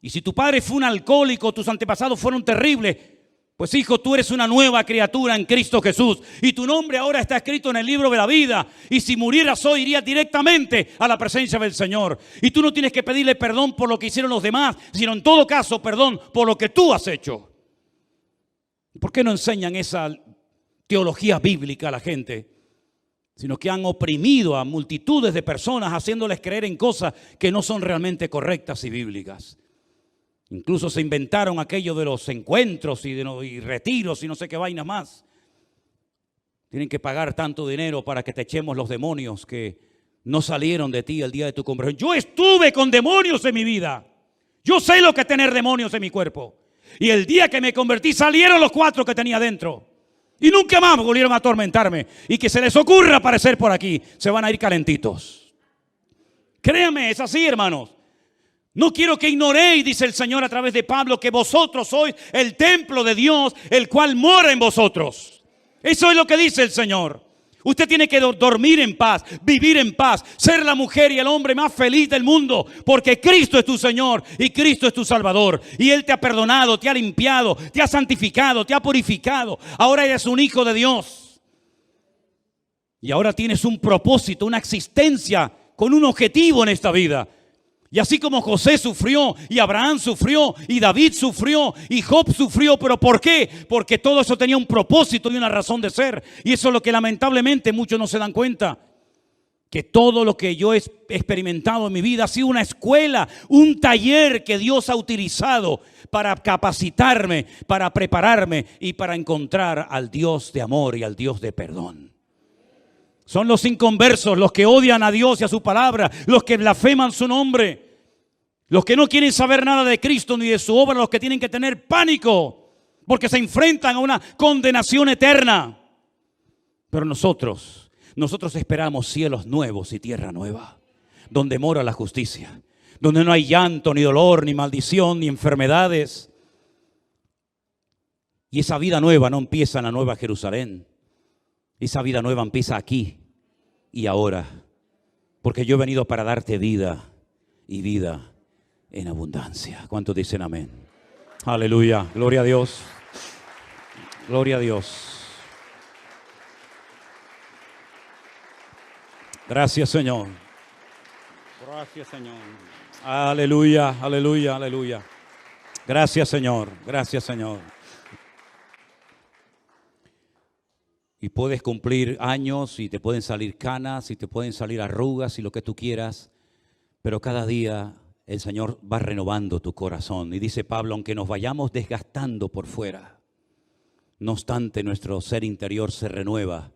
Y si tu padre fue un alcohólico, tus antepasados fueron terribles, pues hijo, tú eres una nueva criatura en Cristo Jesús. Y tu nombre ahora está escrito en el libro de la vida. Y si murieras hoy, irías directamente a la presencia del Señor. Y tú no tienes que pedirle perdón por lo que hicieron los demás, sino en todo caso perdón por lo que tú has hecho. ¿Por qué no enseñan esa teología bíblica a la gente? Sino que han oprimido a multitudes de personas, haciéndoles creer en cosas que no son realmente correctas y bíblicas. Incluso se inventaron aquello de los encuentros y retiros y no sé qué vainas más. Tienen que pagar tanto dinero para que te echemos los demonios que no salieron de ti el día de tu conversión. Yo estuve con demonios en mi vida. Yo sé lo que es tener demonios en mi cuerpo. Y el día que me convertí salieron los 4 que tenía dentro. Y nunca más volvieron a atormentarme. Y que se les ocurra aparecer por aquí, se van a ir calentitos. Créanme, es así, hermanos. No quiero que ignoréis, dice el Señor a través de Pablo, que vosotros sois el templo de Dios, el cual mora en vosotros. Eso es lo que dice el Señor. Usted tiene que dormir en paz, vivir en paz, ser la mujer y el hombre más feliz del mundo, porque Cristo es tu Señor y Cristo es tu Salvador. Y Él te ha perdonado, te ha limpiado, te ha santificado, te ha purificado. Ahora eres un hijo de Dios. Y ahora tienes un propósito, una existencia con un objetivo en esta vida. Y así como José sufrió, y Abraham sufrió, y David sufrió, y Job sufrió. ¿Pero por qué? Porque todo eso tenía un propósito y una razón de ser. Y eso es lo que lamentablemente muchos no se dan cuenta. que todo lo que yo he experimentado en mi vida ha sido una escuela, un taller que Dios ha utilizado para capacitarme, para prepararme y para encontrar al Dios de amor y al Dios de perdón. Son los inconversos, los que odian a Dios y a su palabra, los que blasfeman su nombre, los que no quieren saber nada de Cristo ni de su obra, los que tienen que tener pánico porque se enfrentan a una condenación eterna. Pero nosotros esperamos cielos nuevos y tierra nueva, donde mora la justicia, donde no hay llanto, ni dolor, ni maldición, ni enfermedades. Y esa vida nueva no empieza en la Nueva Jerusalén. Esa vida nueva empieza aquí y ahora. Porque yo he venido para darte vida y vida en abundancia. ¿Cuántos dicen amén? Aleluya, gloria a Dios. Gloria a Dios. Gracias, Señor. Gracias, Señor. Aleluya, aleluya, aleluya. Gracias, Señor. Gracias, Señor. Y puedes cumplir años y te pueden salir canas y te pueden salir arrugas y lo que tú quieras, pero cada día el Señor va renovando tu corazón. Y dice Pablo, aunque nos vayamos desgastando por fuera, no obstante nuestro ser interior se renueva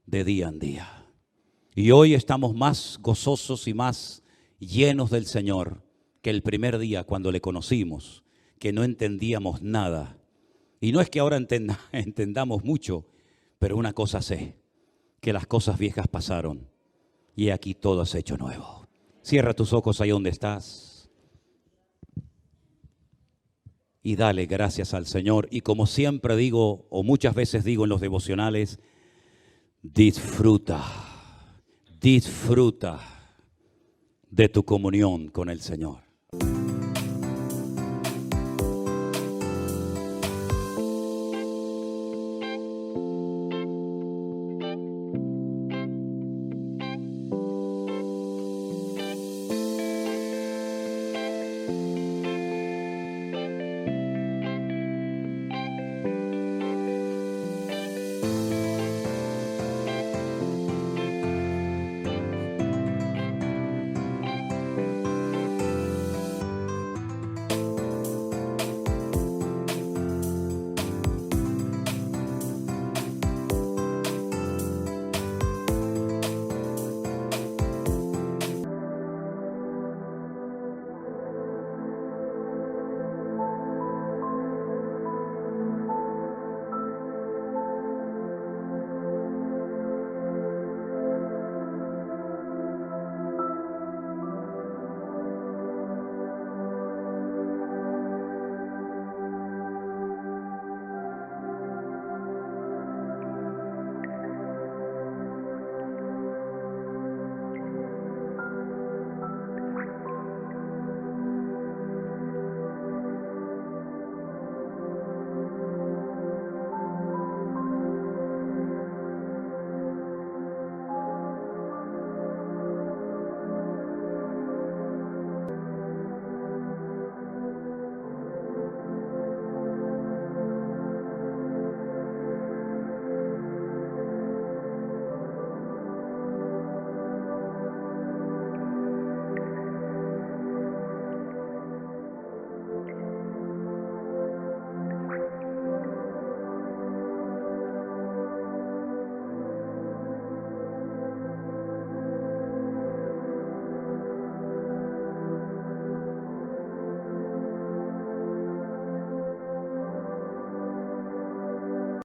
de día en día. Y hoy estamos más gozosos y más llenos del Señor que el primer día cuando le conocimos, que no entendíamos nada. Y no es que ahora entendamos mucho, pero una cosa sé, que las cosas viejas pasaron y aquí todo es hecho nuevo. Cierra tus ojos ahí donde estás y dale gracias al Señor. Y como siempre digo, o muchas veces digo en los devocionales, disfruta de tu comunión con el Señor.